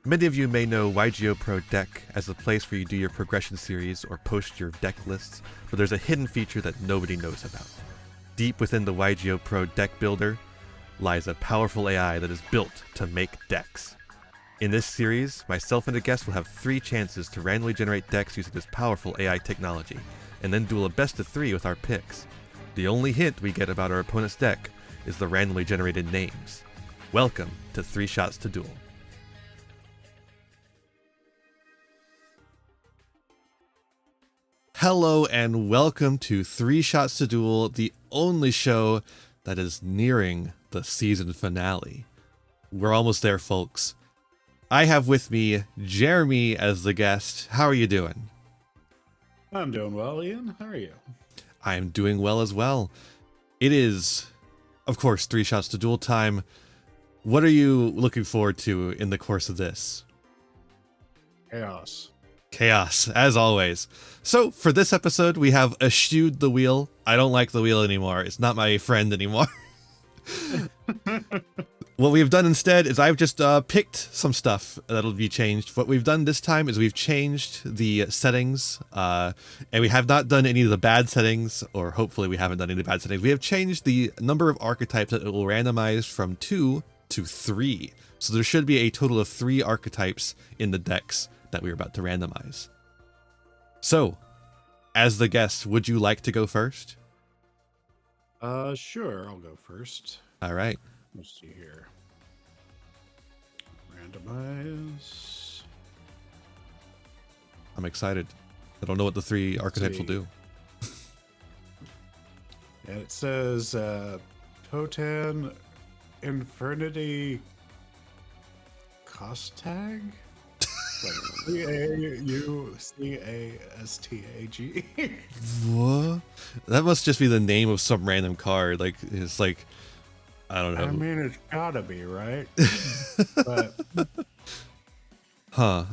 Many of you may know YGOPRODECK as a place where you do your progression series or post your deck lists, but there's a hidden feature that nobody knows about. Deep within the YGOPRODECK builder lies a powerful AI that is built to make decks. In this series, myself and a guest will have 3 chances to randomly generate decks using this powerful AI technology, and then duel a best of 3 with our picks. The only hint we get about our opponent's deck is the randomly generated names. Welcome to 3 Shots to Duel. Hello and welcome to 3 Shots to Duel, the only show that is nearing the season finale. We're almost there, folks. I have with me Jeremy as the guest. How are you doing? I'm doing well, Ian. How are you? I am doing well as well. It is, of course, 3 Shots to Duel time. What are you looking forward to in the course of this? Chaos, as always. So, for this episode, we have eschewed the wheel. I don't like the wheel anymore. It's not my friend anymore. What we've done instead is I've just picked some stuff that'll be changed. What we've done this time is we've changed the settings, and we have not done any of the bad settings, or hopefully we haven't done any of the bad settings. We have changed the number of archetypes that it will randomize from 2 to 3. So there should be a total of 3 archetypes in the decks that we're about to randomize. So, as the guest, would you like to go first? Sure, I'll go first. All right. Let's see here. Randomize. I'm excited. I don't know what the 3 archetypes will do. And it says, Potan Infernity Costag? Like C-A-U-C-A-S-T-A-G. What? That must just be the name of some random card. Like, it's like, I don't know. I mean, it's gotta be, right? But huh.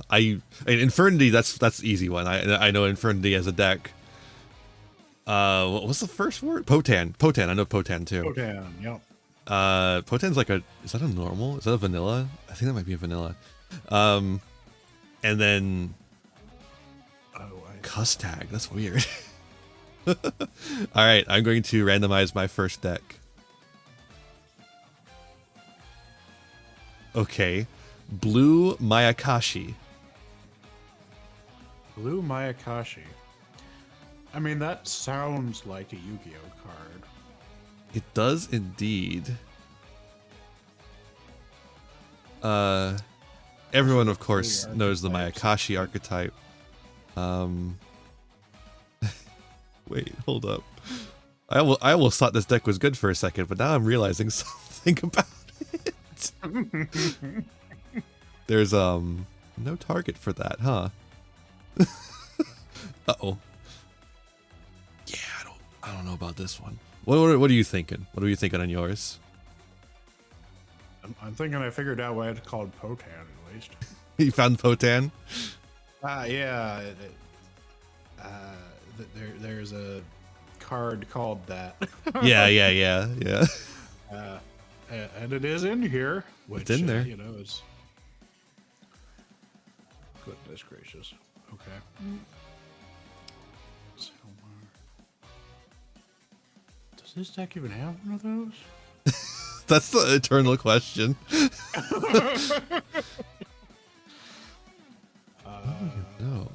Infernity, that's the easy one. I know Infernity as a deck. What was the first word? Potan. I know Potan too. Potan, yep. Potan's like is that a normal? Is that a vanilla? I think that might be a vanilla. And then Custag. That's weird. All right, I'm going to randomize my first deck. Okay, Blue Mayakashi. Blue Mayakashi. I mean, that sounds like a Yu-Gi-Oh card. It does indeed. Everyone, of course, knows the Mayakashi archetype. Wait, hold up. I almost thought this deck was good for a second, but now I'm realizing something about it. There's no target for that, huh? Uh-oh. Yeah, I don't know about this one. What are you thinking? What are you thinking on yours? I'm thinking I figured out why it's called Potan, at least. You found Potan? Yeah. There's a card called that. Yeah. And it is in here. Which, it's in there. You know, it's... Goodness gracious. Okay. Does this deck even have one of those? That's the eternal question. No.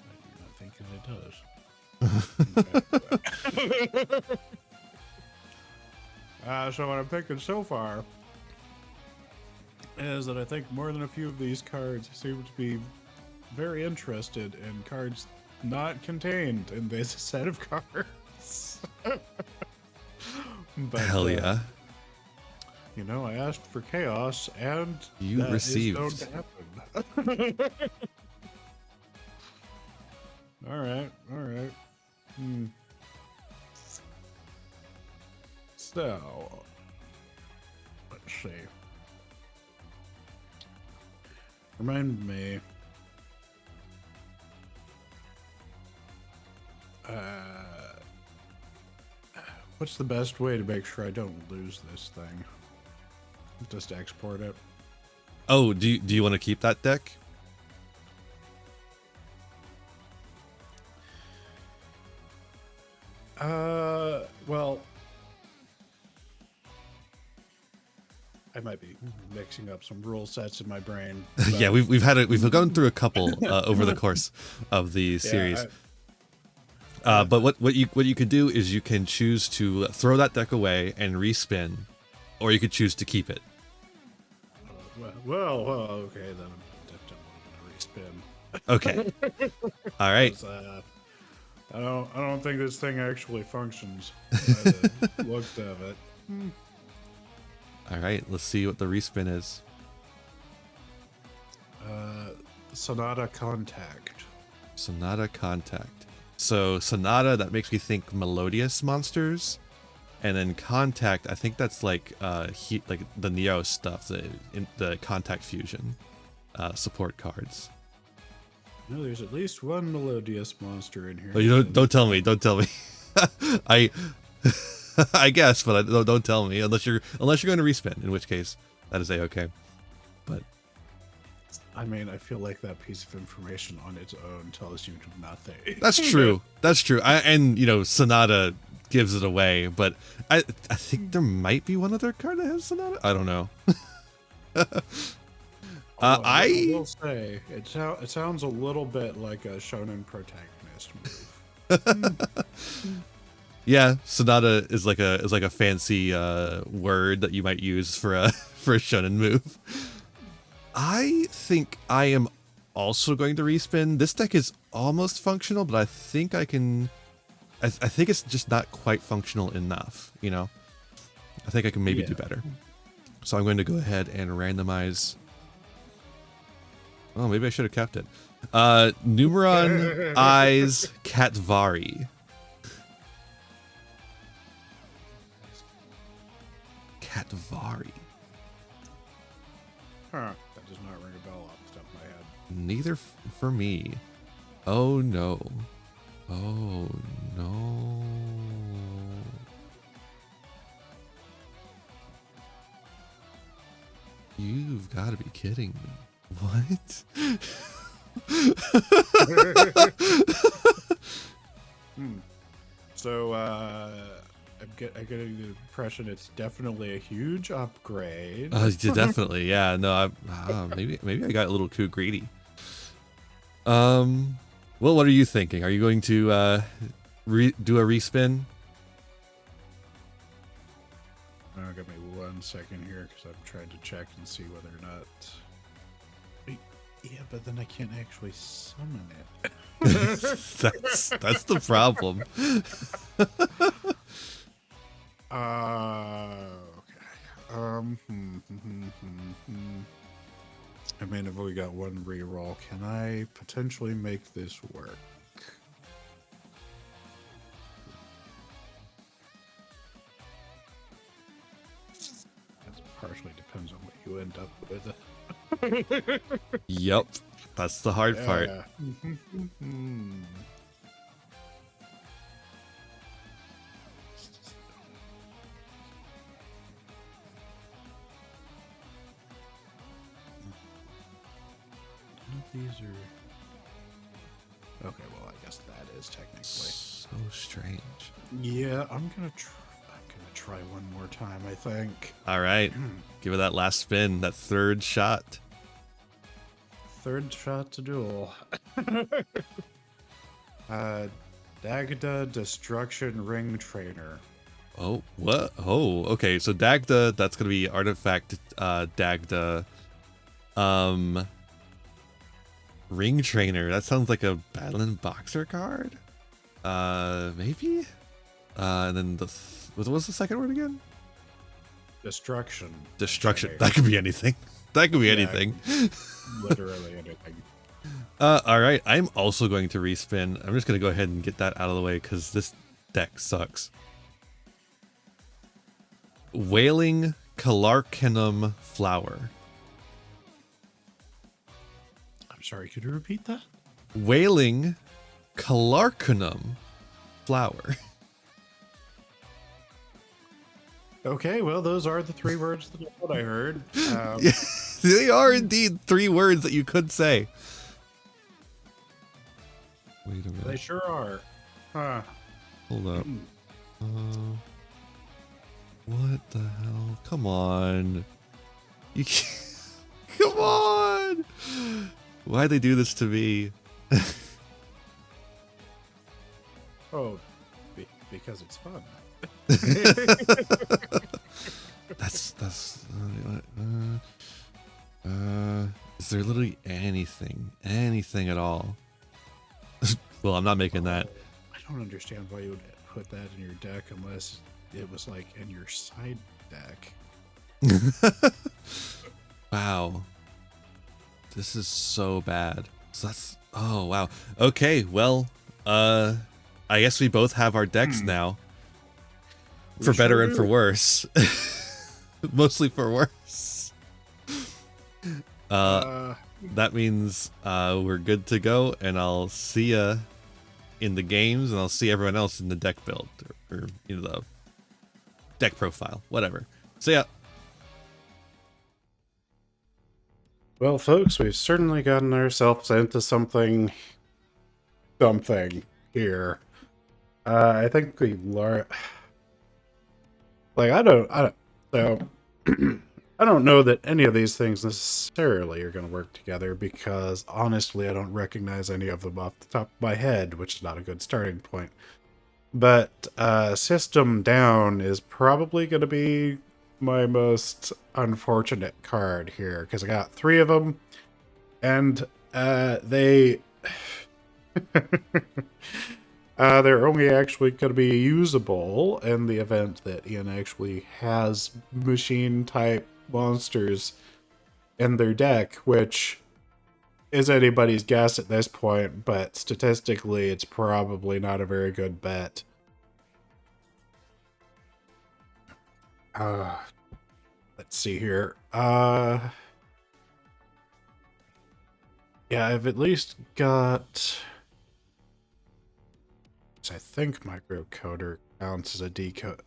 I'm not thinking it does. So what I'm thinking so far is that I think more than a few of these cards seem to be very interested in cards not contained in this set of cards. But, Hell yeah. You know, I asked for chaos, and you that received. is going to happen. All right. So, let's see. Remind me. What's the best way to make sure I don't lose this thing? Just export it. Oh, do you want to keep that deck? Well, I might be mixing up some rule sets in my brain. Yeah, we've gone through a couple over the course of the series. But what you could do is you can choose to throw that deck away and respin, or you could choose to keep it. Well, okay, then I'm definitely gonna respin. Okay. All right. I don't think this thing actually functions. By the looks of it. All right. Let's see what the respin is. Sonata Contact. Sonata Contact. So Sonata, that makes me think melodious monsters, and then Contact, I think that's like like the Neo stuff, the Contact Fusion support cards. No, there's at least one melodious monster in here. Oh, you don't tell me. Don't tell me. I guess, but don't tell me unless you're going to respin, in which case that is okay. But I mean, I feel like that piece of information on its own tells you nothing. that's true. That's true. And Sonata gives it away, but I think there might be one other card that has Sonata. I don't know. I will say it sounds a little bit like a shonen protagonist move. Yeah, Sonata is like a fancy word that you might use for a shonen move. I think I am also going to respin. This deck is almost functional, but I think I can. I think it's just not quite functional enough. I think I can maybe do better. So I'm going to go ahead and randomize. Oh, maybe I should have kept it. Numeron Eyes Katvari. Katvari. Huh. That does not ring a bell off the top of my head. Neither for me. Oh no. Oh no. You've got to be kidding me. What? So, I'm getting the impression it's definitely a huge upgrade. Definitely, yeah. No, maybe I got a little too greedy. Well, what are you thinking? Are you going to do a respin? Give me 1 second here because I'm trying to check and see whether or not. Yeah, but then I can't actually summon it. that's the problem. Okay. I mean, I've only got one reroll. Can I potentially make this work? That partially depends on what you end up with. Yep, that's the hard part. These are okay. Well, I guess that is technically So strange. Yeah, I'm gonna try one more time. I think. All right, give it that last spin, that third shot. Third shot to Duel. Dagda Destruction Ring Trainer. Oh, what? Oh, okay. So Dagda, that's gonna be artifact. Dagda. Ring Trainer. That sounds like a Battling Boxer card. Maybe. And then what was the second word again? Destruction. Destruction. That could be anything. That could be anything. Literally anything. All right. I'm also going to respin. I'm just going to go ahead and get that out of the way because this deck sucks. Wailing Calarcanum Flower. I'm sorry, could you repeat that? Wailing Calarcanum Flower. Okay, well, those are the 3 words that I heard. Yeah, they are indeed 3 words that you could say. Wait a minute. They sure are. Huh. Hold up. What the hell? Come on. You can't. Come on. Why'd they do this to me? Oh, because it's fun. That's is there literally anything at all? Well, I'm not making that. I don't understand why you would put that in your deck unless it was like in your side deck. Wow. This is so bad. So that's, oh wow. Okay, well, I guess we both have our decks now. For better sure and for do. worse. Mostly for worse. That means we're good to go, and I'll see ya in the games, and I'll see everyone else in the deck build, or you know, the deck profile, whatever. So yeah. Well, folks, we've certainly gotten ourselves into something here. I think we learned. Like, I don't. So, I don't know that any of these things necessarily are going to work together because, honestly, I don't recognize any of them off the top of my head, which is not a good starting point. But System Down is probably going to be my most unfortunate card here because I got 3 of them, and they they're only actually going to be usable in the event that Ian actually has machine type monsters in their deck, which is anybody's guess at this point, but statistically it's probably not a very good bet. Let's see here. Yeah, I've at least got, I think microcoder counts as a decode.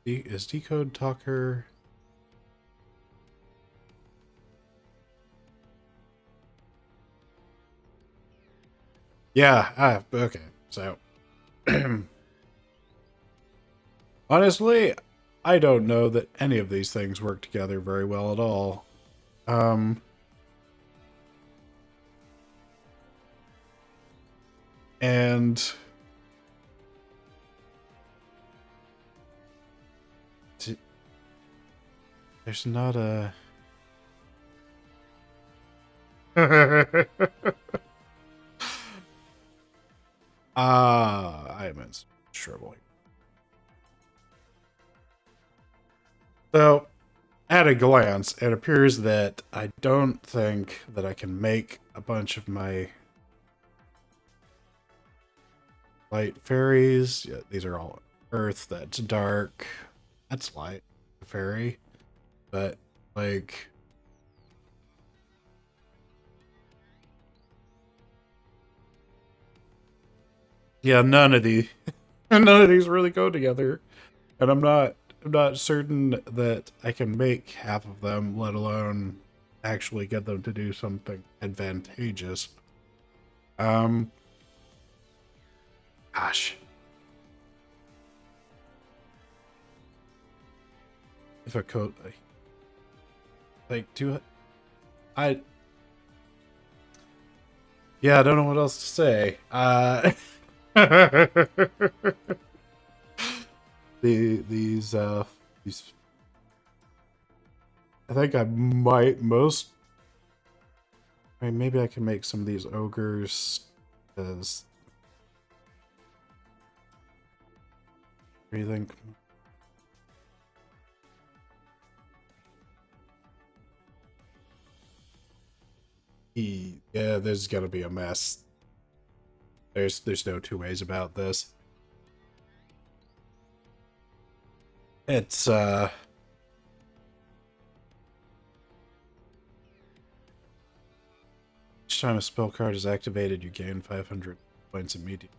Is decode talker? Yeah, okay. So, honestly, I don't know that any of these things work together very well at all. And there's not a I'm in trouble. So, at a glance, it appears that I don't think that I can make a bunch of my light fairies. Yeah, these are all earth. That's dark. That's light fairy. But, like, yeah, none of these really go together. And I'm not certain that I can make half of them, let alone actually get them to do something advantageous. Gosh. If a code like do I yeah, I don't know what else to say. These I think I might I mean, maybe I can make some of these ogres as breathing. Yeah, there's gonna be a mess. There's no 2 ways about this. It's each time a spell card is activated, you gain 500 points immediately.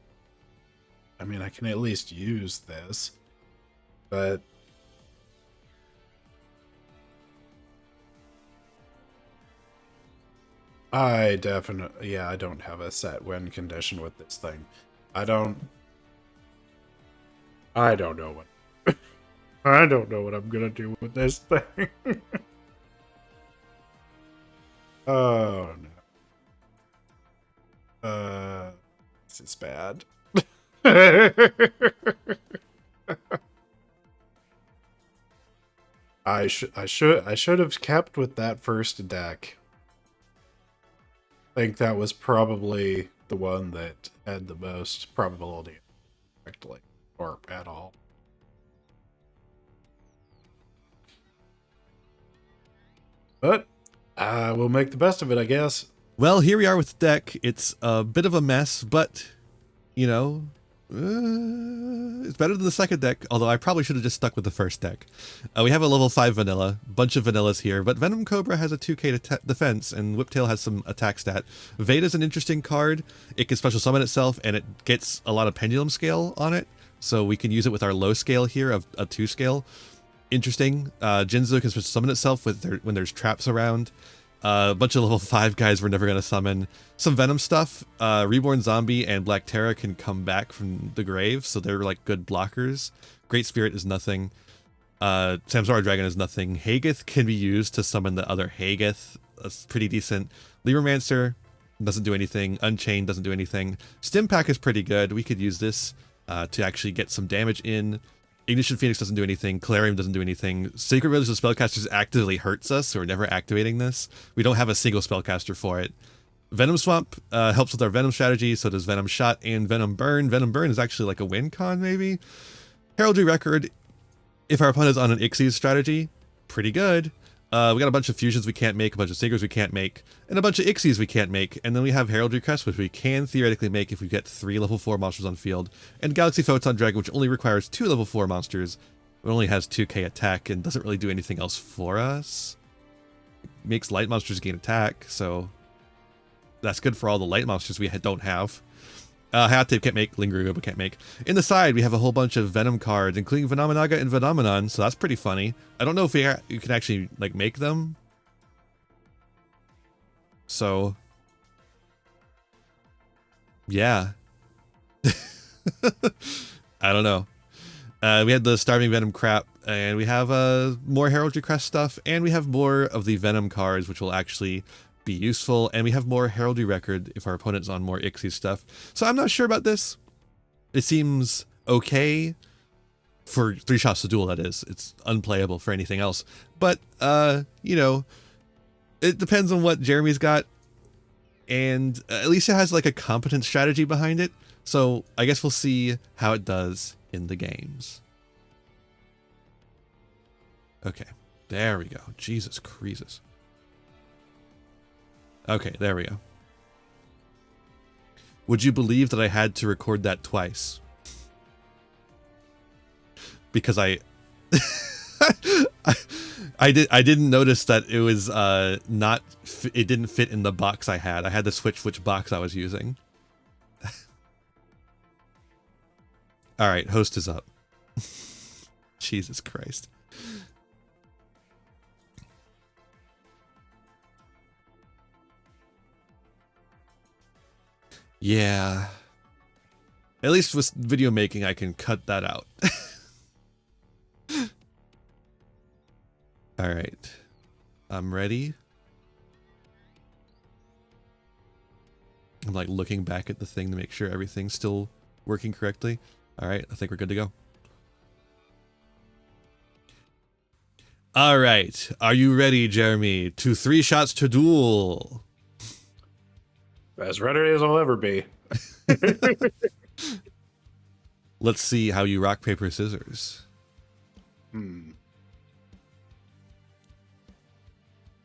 I mean, I can at least use this, but I definitely, yeah, I don't have a set win condition with this thing. I don't know what I don't know what I'm gonna do with this thing. Oh no. This is bad. I should have kept with that first deck. I think that was probably the one that had the most probability correctly or at all. But we'll make the best of it, I guess. Well, here we are with the deck. It's a bit of a mess, but, you know, it's better than the second deck, although I probably should have just stuck with the first deck. We have a level 5 vanilla, bunch of vanillas here, but Venom Cobra has a 2k defense, and Whiptail has some attack stat. Veda's an interesting card. It can special summon itself, and it gets a lot of pendulum scale on it, so we can use it with our low scale here of a 2 scale. Interesting. Jinzu can special summon itself when there's traps around. A bunch of level 5 guys we're never going to summon. Some Venom stuff. Reborn Zombie and Black Terra can come back from the grave, so they're like good blockers. Great Spirit is nothing. Samsara Dragon is nothing. Hagith can be used to summon the other Hagith. That's pretty decent. Leromancer doesn't do anything. Unchained doesn't do anything. Stim Pack is pretty good. We could use this to actually get some damage in. Ignition Phoenix doesn't do anything. Calarium doesn't do anything. Sacred Village of Spellcasters actively hurts us, so we're never activating this. We don't have a single spellcaster for it. Venom Swamp helps with our Venom strategy, so does Venom Shot and Venom Burn. Venom Burn is actually like a win con, maybe? Heraldry Record, if our opponent is on an Ixies strategy, pretty good. We got a bunch of fusions we can't make, a bunch of Sacres we can't make, and a bunch of Ixies we can't make, and then we have Heraldry Crest, which we can theoretically make if we get 3 level 4 monsters on field, and Galaxy Photon Dragon, which only requires 2 level 4 monsters. It only has 2k attack and doesn't really do anything else for us. It makes light monsters gain attack, so that's good for all the light monsters we don't have. Hayate can't make, Lingering can't make. In the side, we have a whole bunch of Venom cards, including Venomenaga and Venomenon, so that's pretty funny. I don't know if you can actually like make them. So, yeah. I don't know. We had the Starving Venom crap, and we have more Heraldry Crest stuff, and we have more of the Venom cards, which will actually be useful, and we have more Heraldry Record if our opponent's on more Ixies stuff. So I'm not sure about this. It seems okay for 3 shots to duel, that is. It's unplayable for anything else. But, you know, it depends on what Jeremy's got, and at least it has like a competent strategy behind it. So I guess we'll see how it does in the games. Okay, there we go. Jesus Christ. Okay, there we go. Would you believe that I had to record that twice? Because I didn't notice that it was it didn't fit in the box I had. I had to switch which box I was using. All right, host is up. Jesus Christ. Yeah. At least with video making, I can cut that out. All right. I'm ready. I'm like looking back at the thing to make sure everything's still working correctly. All right, I think we're good to go. All right. Are you ready, Jeremy, to 3 shots to duel? As ready as I'll ever be. Let's see how you rock, paper, scissors.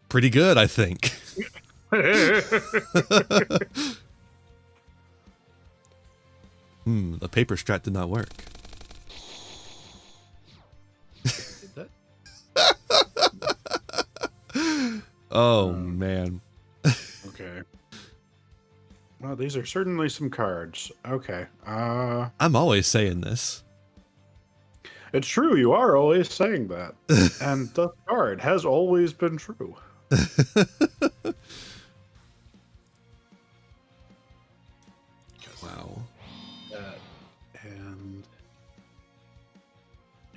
Pretty good, I think. The paper strat did not work. Oh, man. Okay. Well, these are certainly some cards. Okay. I'm always saying this. It's true, you are always saying that. And the card has always been true.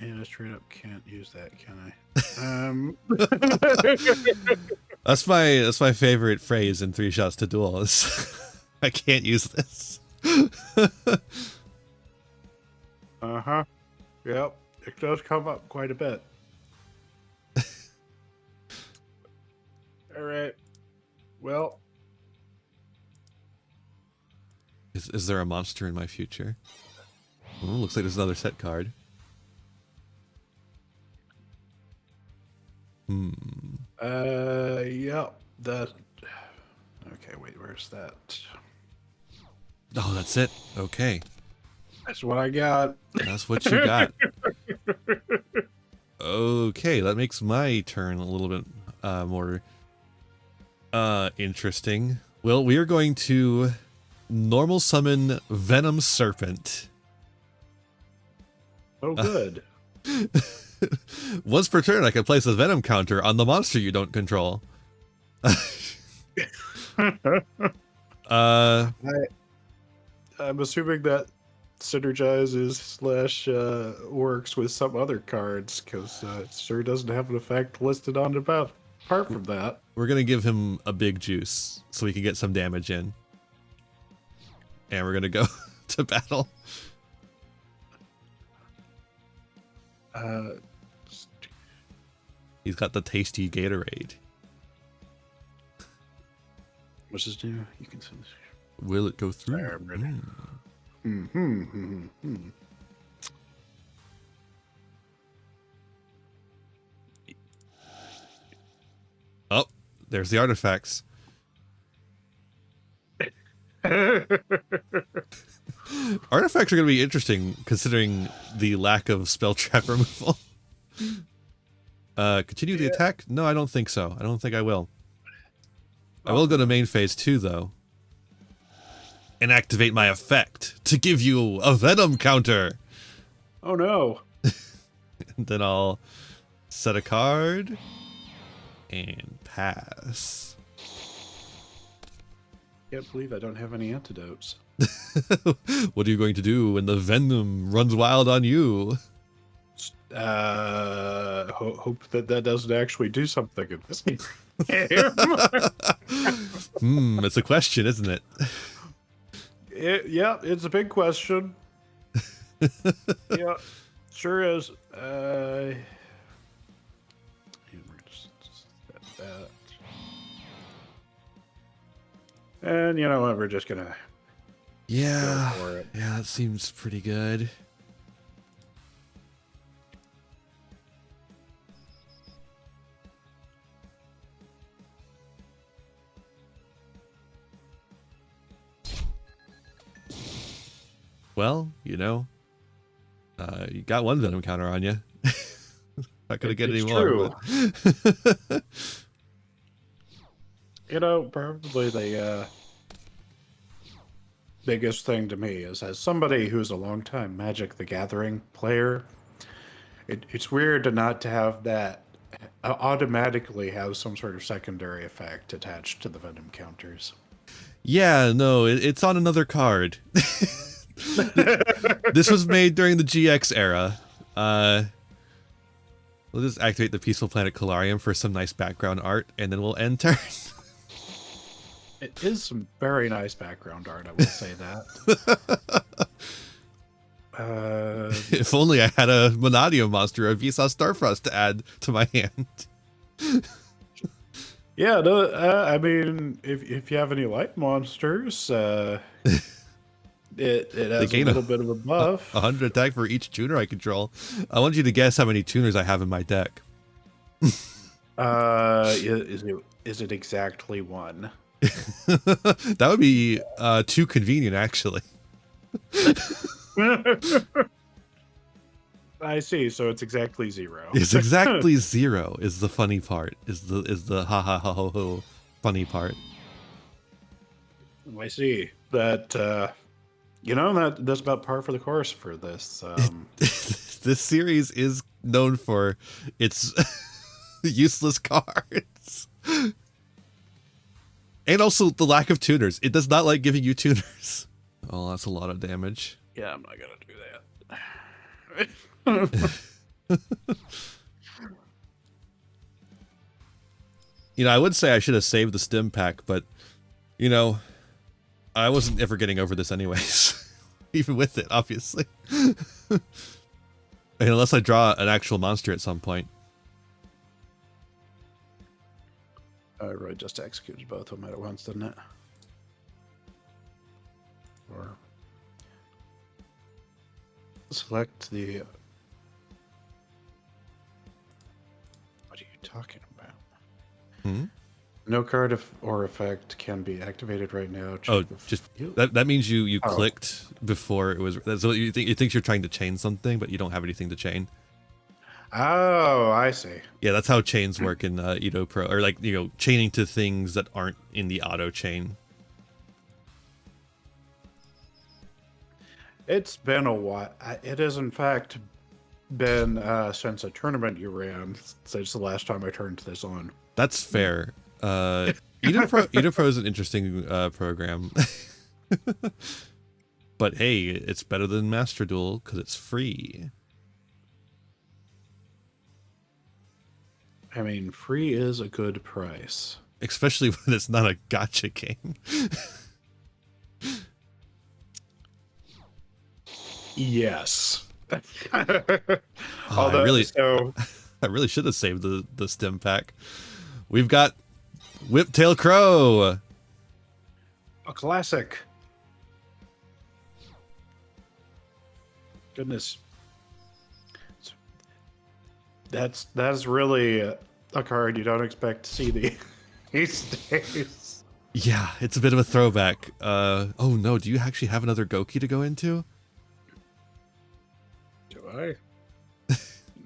Yeah, straight up can't use that, can I? That's my favorite phrase in 3 Shots to Duel is I can't use this. Uh-huh. Yep. It does come up quite a bit. All right. Well. Is there a monster in my future? Oh, looks like there's another set card. Yep. That. Okay, wait, where's that? Oh, that's it. Okay. That's what I got. That's what you got. Okay, that makes my turn a little bit more interesting. Well, we are going to normal summon Venom Serpent. Oh, good. Once per turn, I can place a Venom counter on the monster you don't control. I'm assuming that synergizes / works with some other cards, because it sure doesn't have an effect listed on it apart from that. We're going to give him a big juice so we can get some damage in. And we're going to go to battle. He's got the tasty Gatorade. What's his name? You can send this. Will it go through? There, I'm ready. Oh, there's the artifacts. Artifacts are going to be interesting considering the lack of spell trap removal. Continue the attack? No, I don't think so. I don't think I will. I will go to main phase 2 though. And activate my effect to give you a Venom counter. Oh no. And then I'll set a card and pass. Can't believe I don't have any antidotes. What are you going to do when the Venom runs wild on you? Hope that doesn't actually do something in this game. It's a question, isn't it? Yeah, it's a big question. Yeah, sure is. That. And you know what? We're just gonna. Yeah. Go for it. Yeah, that seems pretty good. Well, you know, you got one Venom counter on you. Not gonna get any more. But... You know, probably the biggest thing to me is, as somebody who's a longtime Magic the Gathering player, it's weird to not have that automatically have some sort of secondary effect attached to the Venom counters. Yeah, no, it's on another card. This was made during the GX era. We'll just activate the Peaceful Planet Calarium for some nice background art, and then we'll end turn. It is some very nice background art, I will say that. If only I had a Monadium monster of Vsauce Starfrost to add to my hand. Yeah, no, I mean, if you have any light monsters, it has a little bit of a buff. 100 attack for each tuner I control. I want you to guess how many tuners I have in my deck. Is it exactly 1? That would be too convenient, actually. I see. So it's exactly 0. It's exactly 0. Is the funny part? Is the ha ha ha ho ho funny part? I see that. You know, that's about par for the course for this. This series is known for its useless cards. And also the lack of tuners. It does not like giving you tuners. Oh, that's a lot of damage. Yeah, I'm not gonna do that. You know, I would say I should have saved the stim pack, but, you know, I wasn't ever getting over this anyways. Even with it, obviously. Unless I draw an actual monster at some point. I really just executed both of them at once, didn't it? Or select the... What are you talking about? Hmm? No card or effect can be activated right now. Oh, just that means you clicked before it was. So you think it thinks you're trying to chain something, but you don't have anything to chain. Oh, I see. Yeah, that's how chains work in Yugioh Pro, or like, you know, chaining to things that aren't in the auto chain. It's been a while. It has, in fact, been since a tournament you ran, since the last time I turned this on. That's fair. Yugioh Pro is an interesting program. But hey, it's better than Master Duel because it's free. I mean, free is a good price. Especially when it's not a gacha game. Yes. I really should have saved the stim pack. We've got Whiptail Crow. A classic. Goodness. That's really a card you don't expect to see these days. Yeah, it's a bit of a throwback. Oh no, do you actually have another Goki to go into? Do I?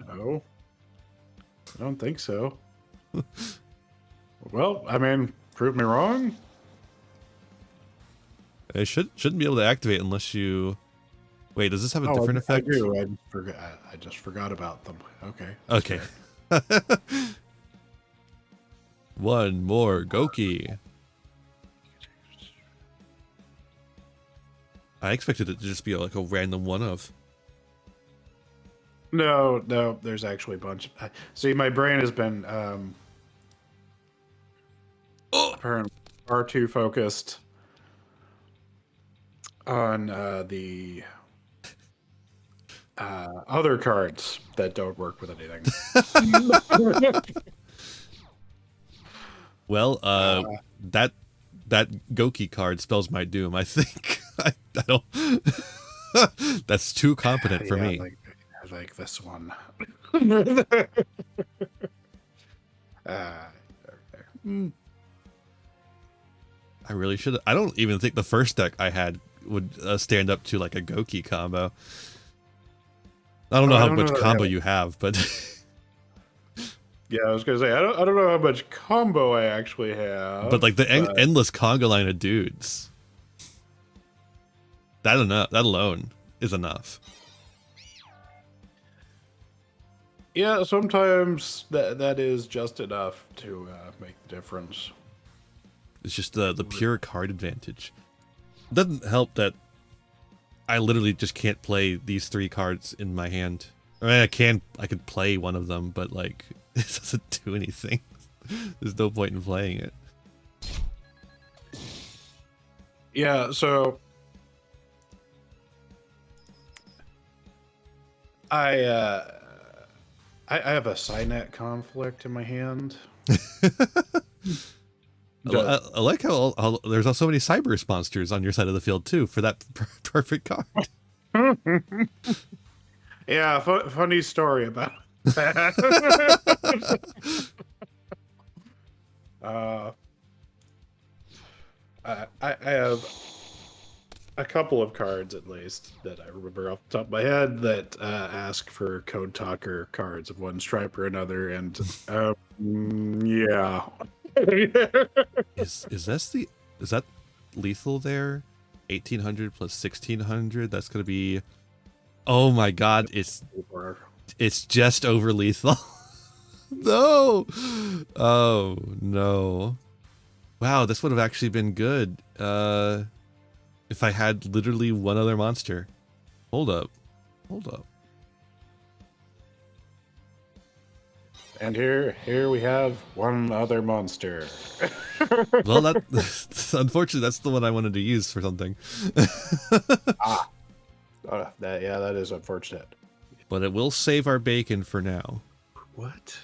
No. I don't think so. Well, I mean, prove me wrong. It shouldn't be able to activate unless you... Wait, does this have a different effect? I do. I just forgot about them. Okay. Okay. One more Goki. I expected it to just be like a random one of. No, there's actually a bunch. See, my brain has been apparently far too focused on the other cards that don't work with anything. Well, that Goki card spells my doom, I think. I don't... That's too competent for me. I like this one. Okay. I really should. I don't even think the first deck I had would stand up to like a Goki combo. I don't know how much combo you have, but yeah, I was gonna say I don't know how much combo I actually have. But like the endless conga line of dudes, that alone is enough. Yeah, sometimes that is just enough to make the difference. It's just the pure card advantage. It doesn't help that I literally just can't play these 3 cards in my hand. I mean, I could play one of them, but like it doesn't do anything. There's no point in playing it. Yeah, so I have a Cynet conflict in my hand. I like how there's also so many Cyberus monsters on your side of the field too for that perfect card. Yeah, funny story about that. I have a couple of cards, at least, that I remember off the top of my head that ask for Code Talker cards of one stripe or another, and yeah. Is that lethal there? 1800 plus 1600. That's gonna be. Oh my god! It's just over lethal. No. Oh no. Wow, this would have actually been good. If I had literally one other monster. Hold up. And here we have one other monster. Well, unfortunately, that's the one I wanted to use for something. That is unfortunate. But it will save our bacon for now. What?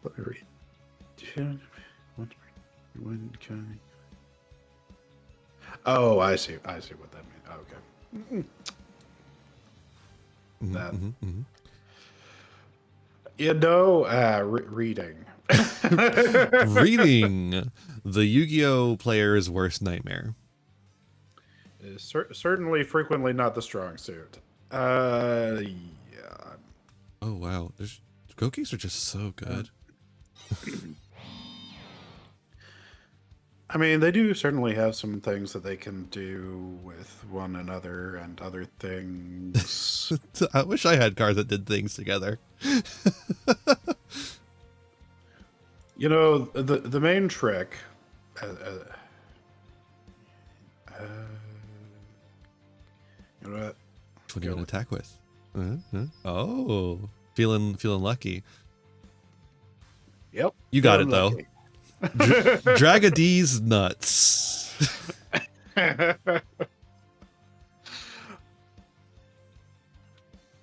Let me read. Oh, I see. I see what that means. Okay. That. You know, reading. Reading the Yu-Gi-Oh player's worst nightmare. Is certainly frequently not the strong suit. Yeah. Oh wow, Gokis are just so good. I mean, they do certainly have some things that they can do with one another and other things. I wish I had cards that did things together. You know, the main trick. You know what? What do you want to attack with? Oh, feeling lucky. Yep. You got it though. Dragadi's nuts.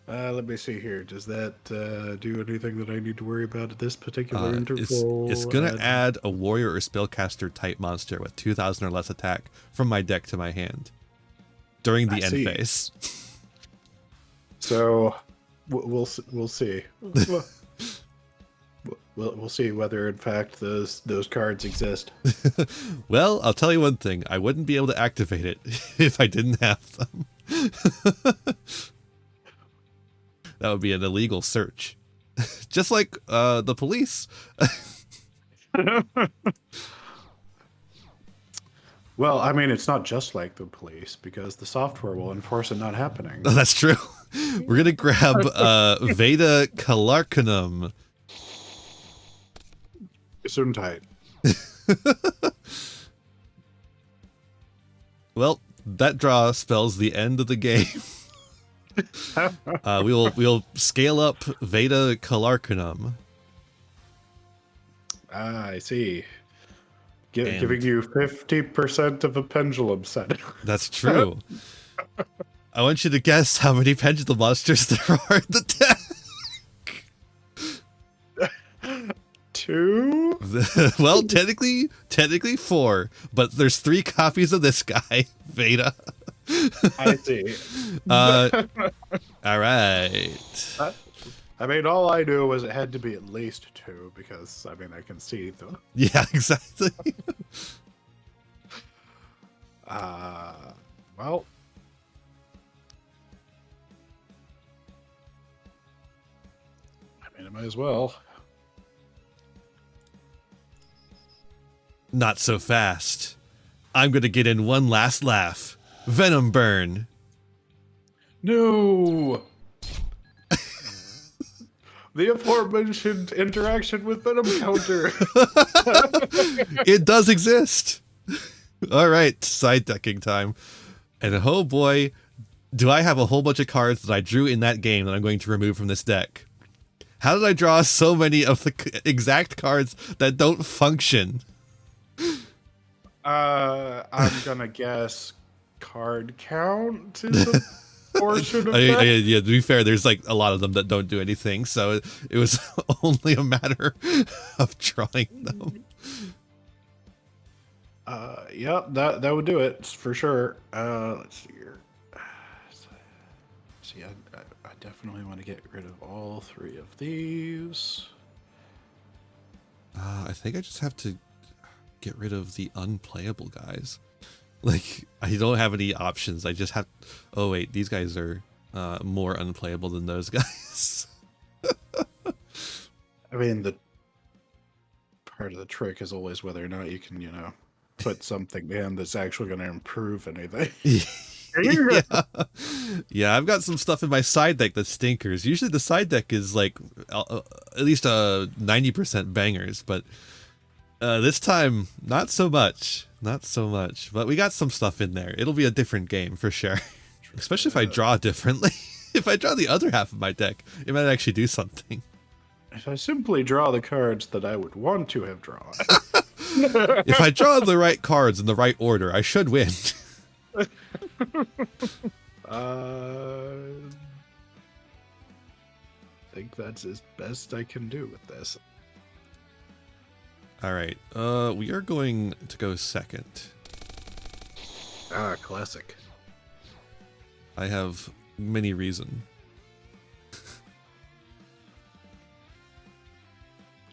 Let me see here. Does that do anything that I need to worry about at this particular interval? It's gonna add a warrior or spellcaster type monster with 2,000 or less attack from my deck to my hand during the end phase. So we'll see. We'll see whether in fact those cards exist. Well, I'll tell you one thing. I wouldn't be able to activate it if I didn't have them. That would be an illegal search. Just like the police. Well, I mean, it's not just like the police, because the software will enforce it not happening. Oh, that's true. We're going to grab Veda Calarcanum. Gesundheit. Well, that draw spells the end of the game. We'll scale up Veda Calarcanum. Ah, I see. Giving you 50% of a pendulum set. That's true. I want you to guess how many pendulum monsters there are in the deck. 2? Well, technically 4, but there's 3 copies of this guy, Veda. I see. All right. I mean, all I knew was it had to be at least 2, because, I mean, I can see the... Yeah, exactly. Well... I mean, I might as well. Not so fast. I'm going to get in one last laugh. Venom Burn. No! The aforementioned interaction with Venom counter. It does exist. All right, side decking time. And oh boy, do I have a whole bunch of cards that I drew in that game that I'm going to remove from this deck. How did I draw so many of the exact cards that don't function? I'm gonna guess card count is a portion of that. Yeah, to be fair, there's like a lot of them that don't do anything, so it was only a matter of drawing them. Yep, that would do it for sure. Let's see here. See, I definitely want to get rid of all 3 of these. I think I just have to get rid of the unplayable guys. Like, I don't have any options. I just have... Oh, wait. These guys are more unplayable than those guys. I mean, the part of the trick is always whether or not you can, you know, put something in that's actually going to improve anything. Yeah, I've got some stuff in my side deck that stinkers. Usually the side deck is like at least 90% bangers, but this time not so much. Not so much. But we got some stuff in there. It'll be a different game for sure. Especially if I draw differently. If I draw the other half of my deck, it might actually do something. If I simply draw the cards that I would want to have drawn. If I draw the right cards in the right order, I should win. I think that's as best I can do with this. All right. We are going to go second. Ah, classic. I have many reason.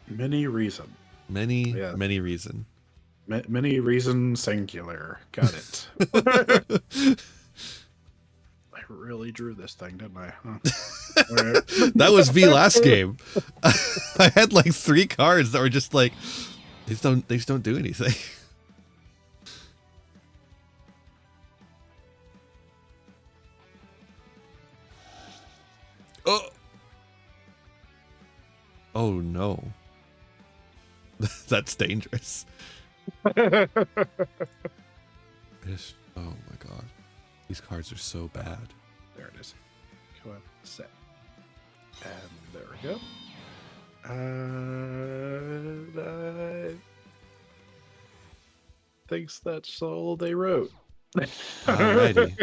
Many reason. Many reason. Many reason singular. Got it. I really drew this thing, didn't I? Huh? Right. That was me last game. I had like 3 cards that were just like, they just don't do anything. Oh. Oh no. That's dangerous. Oh my god. These cards are so bad. There it is. Come on, set. And there we go. And I thinks that's all they wrote. Alrighty.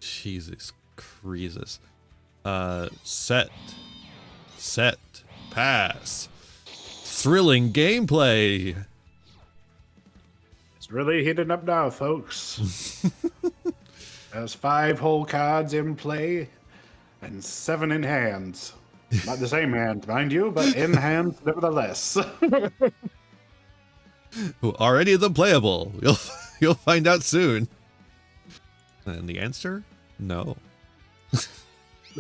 Jesus Creases. Set, pass. Thrilling gameplay. It's really heating up now, folks. There's 5 whole cards in play and 7 in hands. Not the same hand, mind you, but in hand nevertheless. Already the playable. You'll find out soon. And the answer? No.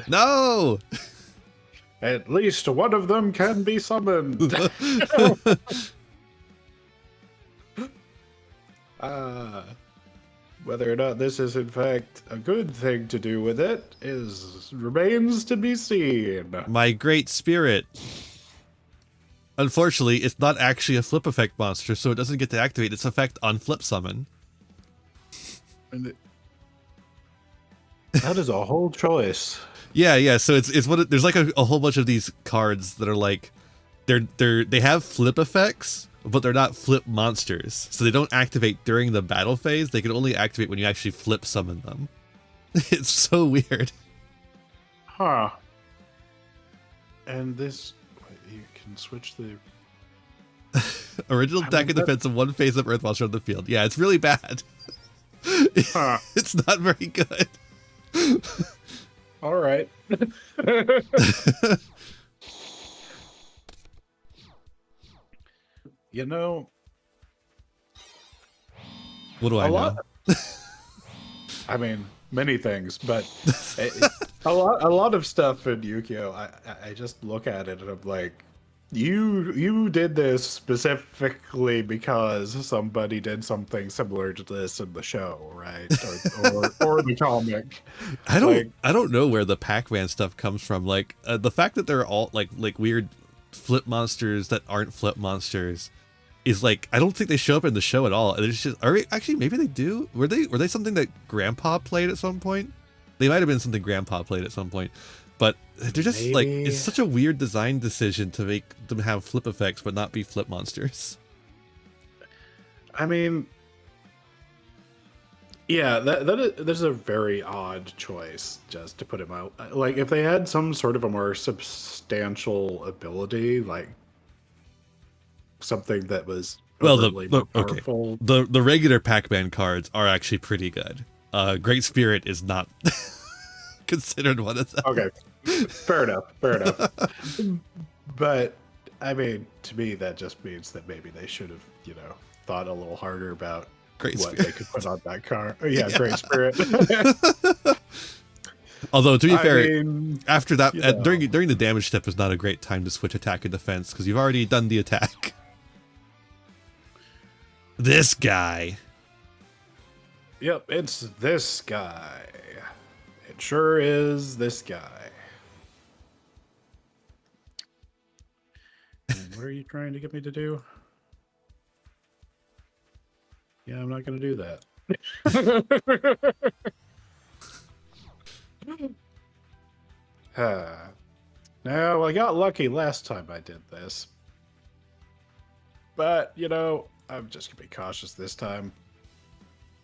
No! At least one of them can be summoned. Whether or not this is in fact a good thing to do with it remains to be seen. My great spirit. Unfortunately, it's not actually a flip effect monster, so it doesn't get to activate its effect on flip summon. And that is a whole choice. Yeah. So it's what there's like a whole bunch of these cards that are like they have flip effects, but they're not flip monsters. So they don't activate during the battle phase. They can only activate when you actually flip summon them. It's so weird. Huh. And this, you can switch the Original deck and defense of 1 face up earth monster on the field. Yeah, it's really bad. Huh. It's not very good. All right. You know, What do I know? I mean, many things, but a lot of stuff in Yugioh, I just look at it and I'm like, you did this specifically because somebody did something similar to this in the show, right? Or the comic. I don't know where the Pac-Man stuff comes from. Like the fact that they're all like weird flip monsters that aren't flip monsters is like, I don't think they show up in the show at all. There's just, actually maybe they do. Were they something that Grandpa played at some point? They might have been something Grandpa played at some point. But they're just like, it's such a weird design decision to make them have flip effects but not be flip monsters. I mean, yeah, that is a very odd choice, just to put him out. Like, if they had some sort of a more substantial ability, like something that was Well, powerful. Okay. The regular Pac-Man cards are actually pretty good. Great Spirit is not considered one of them. Okay, fair enough. But I mean, to me, that just means that maybe they should have, thought a little harder about Great what Spirit. they could put on that card. Oh, yeah, Great Spirit. Although, to be fair, I mean, after that, during the damage step is not a great time to switch attack and defense because you've already done the attack. This guy. Yep, it's this guy. It sure is this guy. And what are you trying to get me to do? Yeah, I'm not going to do that. Now, I got lucky last time I did this. But, you know, I'm just gonna be cautious this time.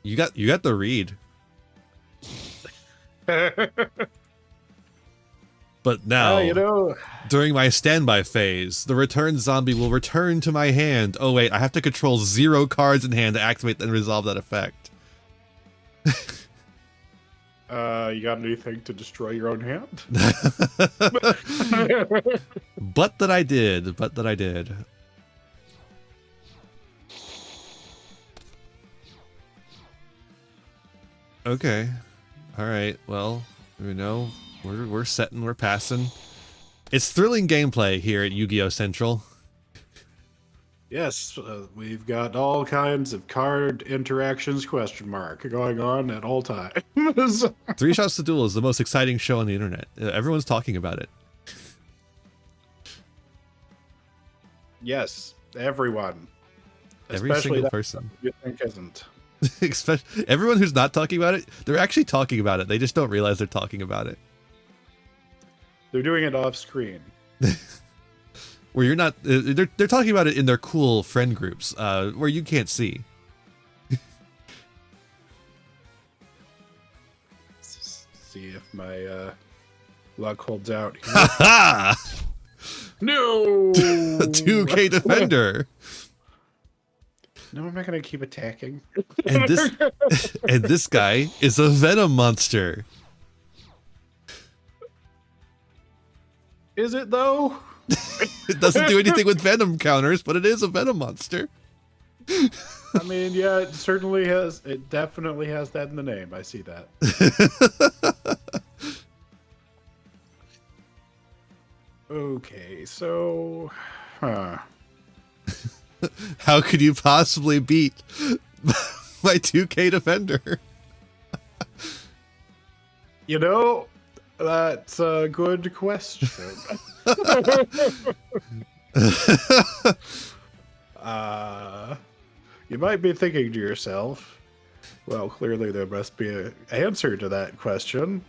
You got the read. But now, you know, during my standby phase, the return zombie will return to my hand. Oh wait, I have to control 0 cards in hand to activate and resolve that effect. you got anything to destroy your own hand? But that I did. Okay. All right. Well, you know, we're setting, we're passing. It's thrilling gameplay here at Yu-Gi-Oh! Central. Yes, we've got all kinds of card interactions going on at all times. 3 Shots to Duel is the most exciting show on the internet. Everyone's talking about it. Yes, everyone. Every Especially single that person. you think isn't. Everyone who's not talking about it, they're actually talking about it. They just don't realize they're talking about it. They're doing it off screen. Where you're not, they're talking about it in their cool friend groups, where you can't see. See if my luck holds out. Ha No! 2K Defender. No, I'm not gonna keep attacking. And this guy is a Venom monster. Is it though? It doesn't do anything with Venom counters, but it is a Venom monster. I mean, yeah, it certainly has. It definitely has that in the name. I see that. Okay, so, How could you possibly beat my 2K Defender? You know, that's a good question. You might be thinking to yourself, well, clearly there must be an answer to that question.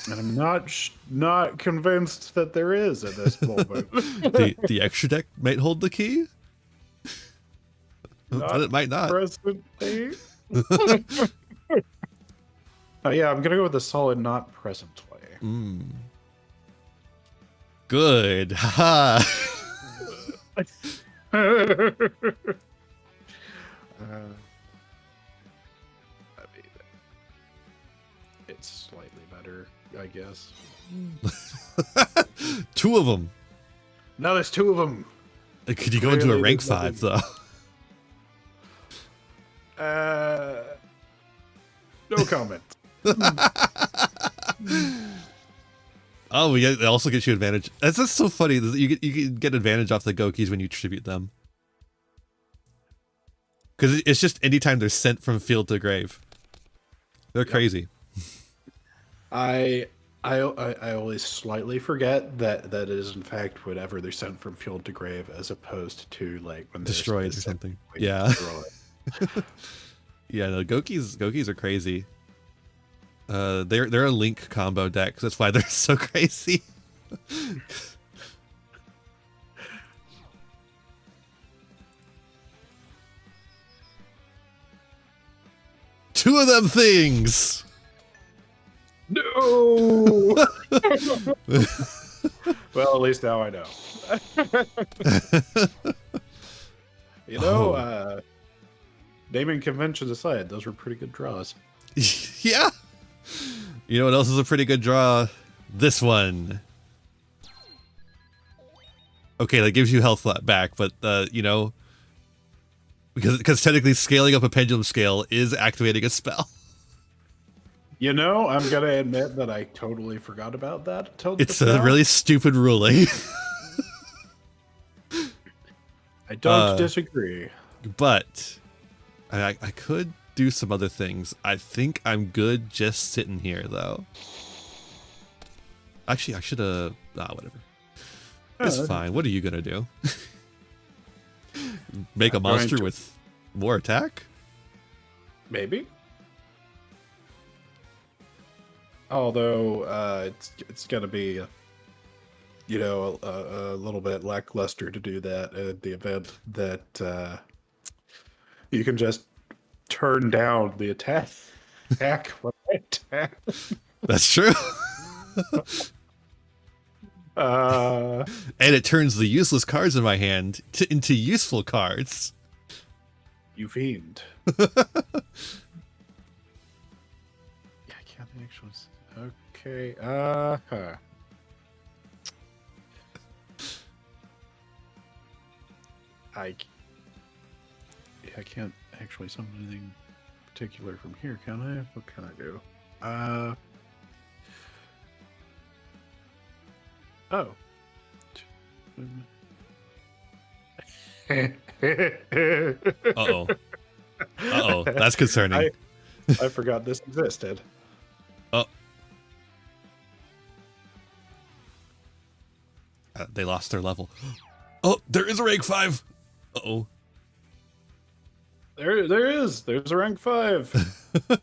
And I'm not convinced that there is at this moment. The extra deck might hold the key, but it might not. Presently. Yeah, I'm gonna go with the solid not presently. Good. Haha. I mean, it's slightly better, I guess. 2 of them. No, there's 2 of them. Could you go into a rank 5 though? No comment. Oh, it also gets you advantage. That's just so funny. You get advantage off the Gokis when you tribute them. Because it's just anytime they're sent from field to grave. They're crazy. I always slightly forget that it is in fact whenever they're sent from field to grave, as opposed to like when they're Destroyed or something. Yeah. Yeah, no, Gokis are crazy. They're a Link combo deck, so that's why they're so crazy. Two of them things. No. Well, at least now I know. You know, naming conventions aside, those were pretty good draws. Yeah. You know what else is a pretty good draw? This one. Okay, that gives you health back, but you know, because technically scaling up a pendulum scale is activating a spell. You know, I'm gonna admit that I totally forgot about that until it's a really stupid ruling. I don't disagree. But I could do some other things. I think I'm good just sitting here, though. Actually, I should have... whatever. It's fine. What are you going to do? Make a monster with more attack? Maybe. Although it's gonna be a little bit lackluster to do that at the event that you can just turn down the attack when I attack. That's true. Uh, And it turns the useless cards in my hand into useful cards. you fiend. Yeah, I can't actually. Okay. I can't actually summon anything particular from here, can I? What can I do? Oh. Uh-oh. Uh-oh. That's concerning. I forgot this existed. Oh. They lost their level. Oh, there is a rank 5. Uh-oh. There is. There's a rank 5.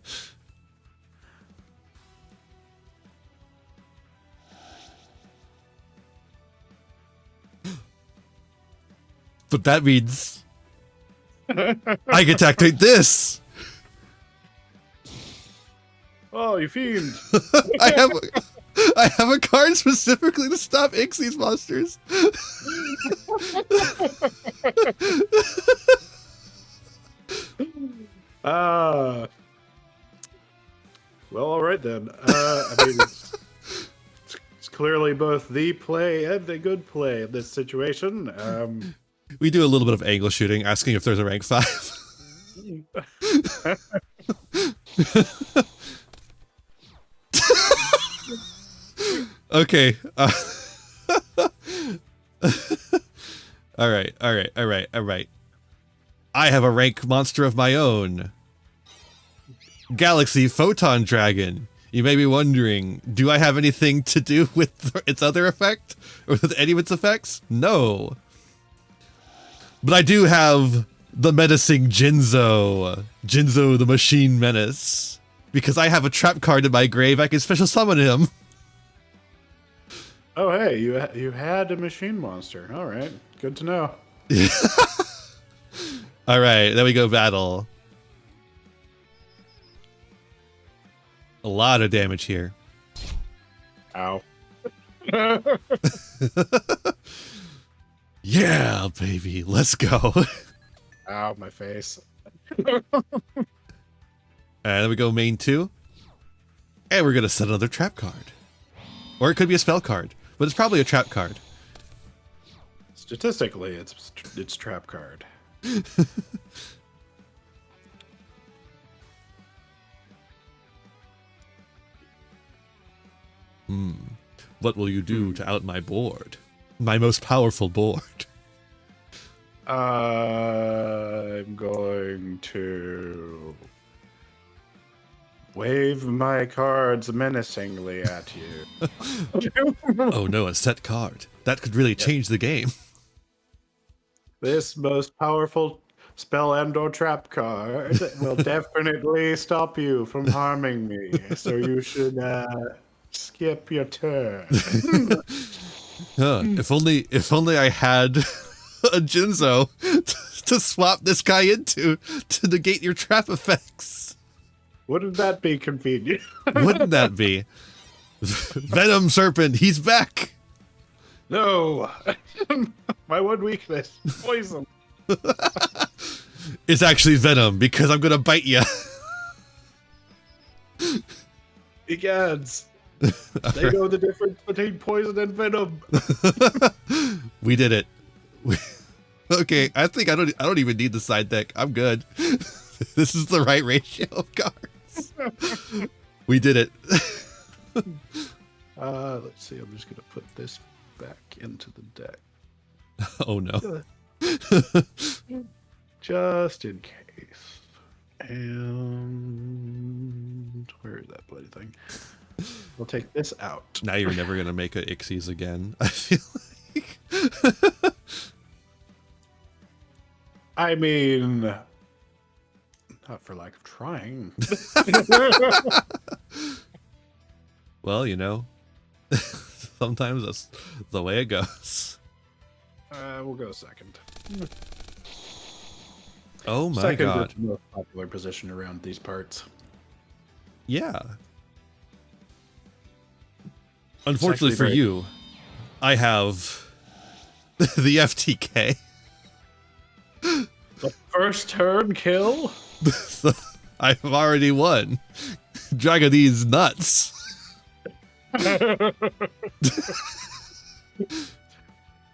But that means I get to activate this. Oh, you fiend. I have a card specifically to stop Ixie's monsters. Well, all right then. I mean, it's clearly both the play and the good play in this situation. We do a little bit of angle shooting, asking if there's a rank 5. Okay. All right. I have a rank monster of my own. Galaxy Photon Dragon. You may be wondering, do I have anything to do with its other effect? Or with any of its effects? No. But I do have the menacing Jinzo. Jinzo the Machine Menace. Because I have a trap card in my grave, I can special summon him. Oh, hey, you had a machine monster. All right, good to know. All right, then we go battle. A lot of damage here. Ow. Yeah, baby, let's go. Ow, my face. And then we go main 2. And we're going to set another trap card. Or it could be a spell card, but it's probably a trap card. Statistically, it's trap card. What will you do to out my board? My most powerful board. I'm going to wave my cards menacingly at you. Oh no, a set card. That could really change the game. This most powerful spell and/or trap card will definitely stop you from harming me. So you should skip your turn. If only I had a Jinzo to swap this guy into to negate your trap effects. Wouldn't that be convenient? Wouldn't that be? Venom Serpent, he's back. No. My one weakness, poison. It's actually Venom because I'm gonna bite you. Egads. They know the difference between poison and venom. We did it. Okay, I think I don't even need the side deck. I'm good. This is the right ratio of cards. We did it. Let's see. I'm just gonna put this back into the deck. Oh no. Just in case. And where is that bloody thing? We'll take this out. Now you're never gonna make a Ixies again. I feel like. I mean, not for lack of trying. Well, you know, sometimes that's the way it goes. We'll go second. Oh my Second god. is the most popular position around these parts. Yeah. Unfortunately for very- you, I have the FTK. The first turn kill? So I've already won. Dragonese nuts.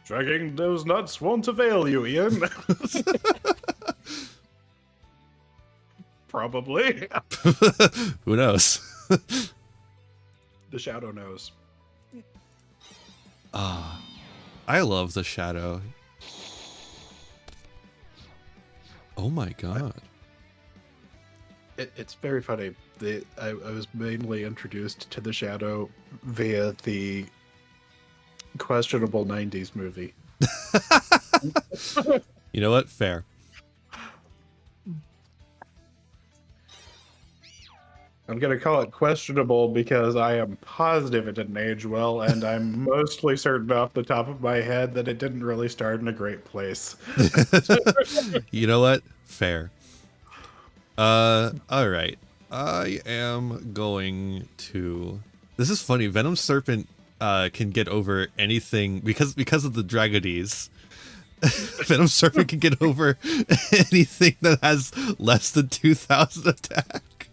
Dragging those nuts won't avail you, Ian. Probably. Who knows? The shadow knows. Ah, I love the shadow. Oh my god. It's very funny. I was mainly introduced to the shadow via the questionable 90s movie. You know what? Fair. I'm going to call it questionable because I am positive it didn't age well, and I'm mostly certain off the top of my head that it didn't really start in a great place. You know what? Fair. All right. I am going to. This is funny. Venom Serpent can get over anything because of the Dragonese. Venom Serpent can get over anything that has less than 2,000 attack.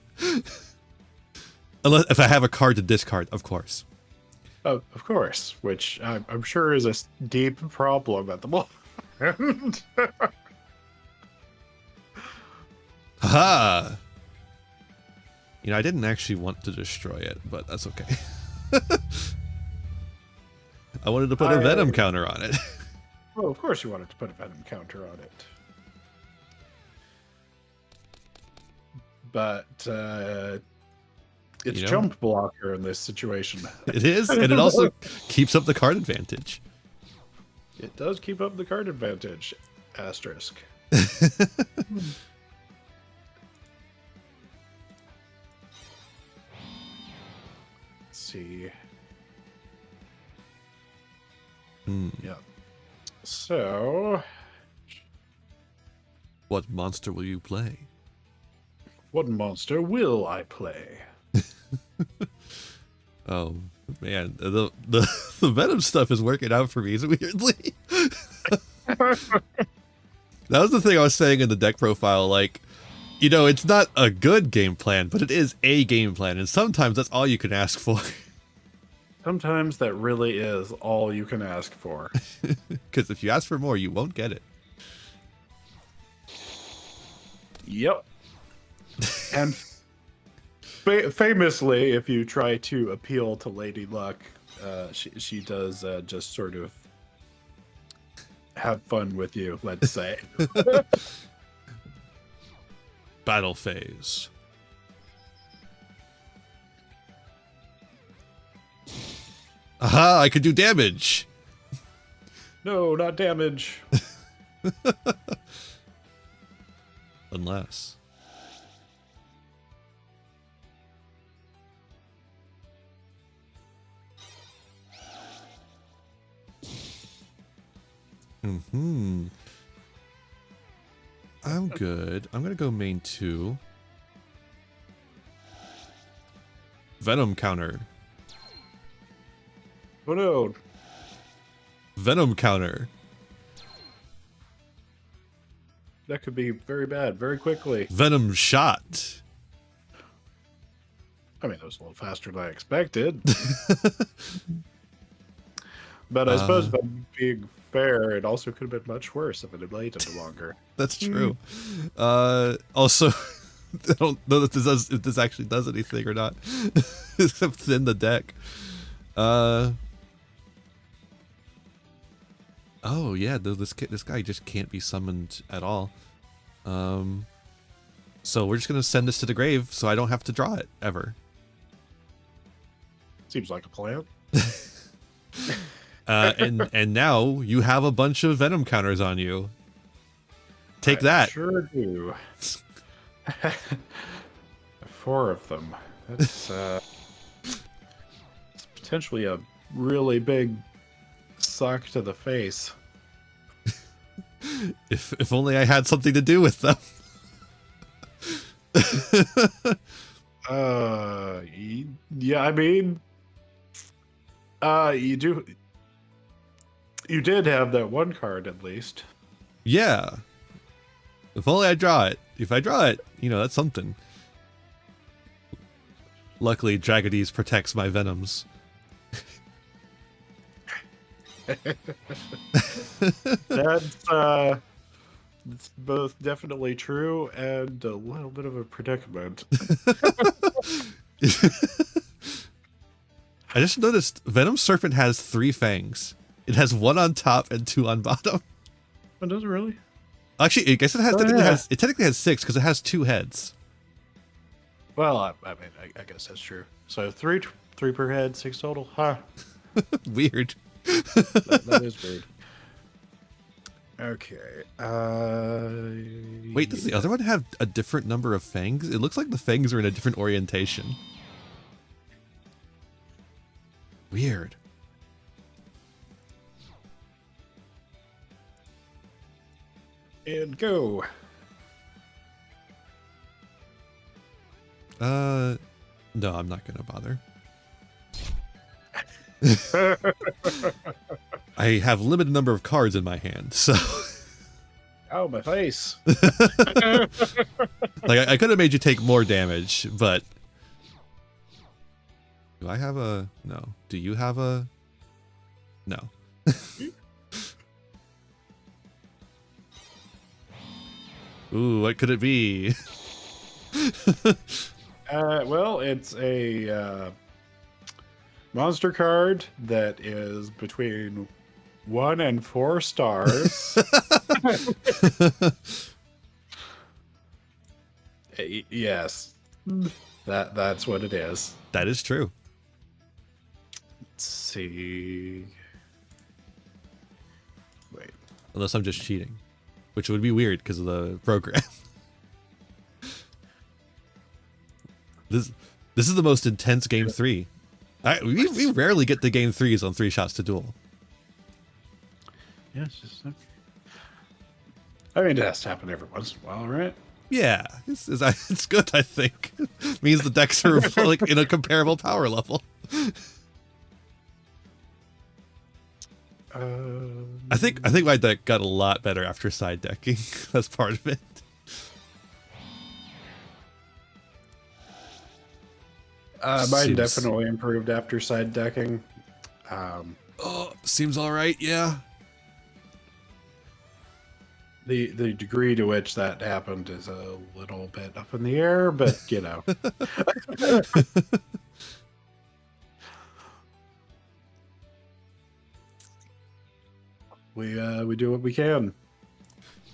Unless if I have a card to discard, of course. Of course, which I'm sure is a deep problem at the moment. Haha! You know, I didn't actually want to destroy it, but that's okay. I wanted to put a Venom counter on it. Well, of course you wanted to put a Venom counter on it. But it's jump blocker in this situation. It is, and it also keeps up the card advantage. It does keep up the card advantage. Asterisk. See. Yeah. So, what monster will you play? What monster will I play? Oh man, the Venom stuff is working out for me weirdly. That was the thing I was saying in the deck profile. Like, you know, it's not a good game plan, but it is a game plan, and sometimes that's all you can ask for. Sometimes that really is all you can ask for. Because if you ask for more, you won't get it. Yep. And famously, if you try to appeal to Lady Luck, she does just sort of have fun with you, let's say. Battle phase. Aha, I could do damage. No, not damage. Unless. I'm good. I'm gonna go main 2. Venom counter. Oh no. Venom counter. That could be very bad very quickly. Venom shot. I mean, that was a little faster than I expected. But I suppose, if I'm being fair, it also could have been much worse if it had waited longer. That's true. Also, I don't know if this actually does anything or not. Except in the deck. Oh yeah, this guy just can't be summoned at all. So we're just gonna send this to the grave, so I don't have to draw it ever. Seems like a plan. And now you have a bunch of Venom counters on you. Take that. Sure do. 4 of them. That's potentially a really big suck to the face. If only I had something to do with them. Yeah, I mean, you did have that one card at least. Yeah. If only I draw it. If I draw it, you know, that's something. Luckily, Dragonies protects my Venoms. It's both definitely true and a little bit of a predicament. I just noticed Venom Serpent has 3 fangs. It has 1 on top and 2 on bottom. Oh, does it really? Actually, I guess it has technically has 6 because it has 2 heads. Well, I mean, I guess that's true. So three per head, 6 total. Huh? Weird. That is weird. Okay. Wait, does the other one have a different number of fangs? It looks like the fangs are in a different orientation. Weird. And go. No, I'm not gonna bother. I have limited number of cards in my hand, so. Ow, my face. Like, I could have made you take more damage, but. Do I have a. No. Do you have a. No. Ooh, what could it be? Well, it's a monster card that is between 1 and 4 stars. Yes, that's what it is. That is true. Let's see. Wait. Unless I'm just cheating, which would be weird because of the program. This is the most intense game 3. We rarely get the game 3s on 3 shots to duel. Yeah, it's just. I mean, it has to happen every once in a while, right? Yeah, it's good. I think means the decks are like in a comparable power level. I think my deck got a lot better after side decking. That's part of it. Mine definitely improved after side decking. Seems all right. Yeah. The degree to which that happened is a little bit up in the air, but you know. We do what we can.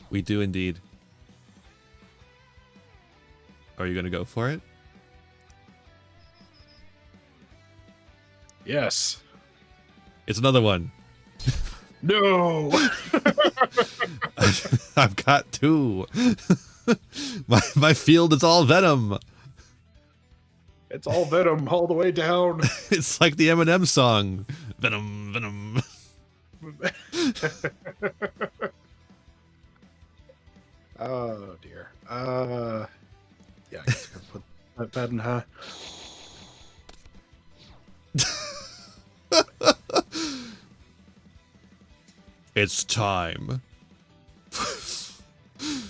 We do indeed. Are you gonna go for it? Yes. It's another one. No. I've got 2. my field is all Venom. It's all Venom all the way down. It's like the Eminem song. Venom, Venom. Oh dear. Yeah, I guess I'm gonna put that bed in her. It's time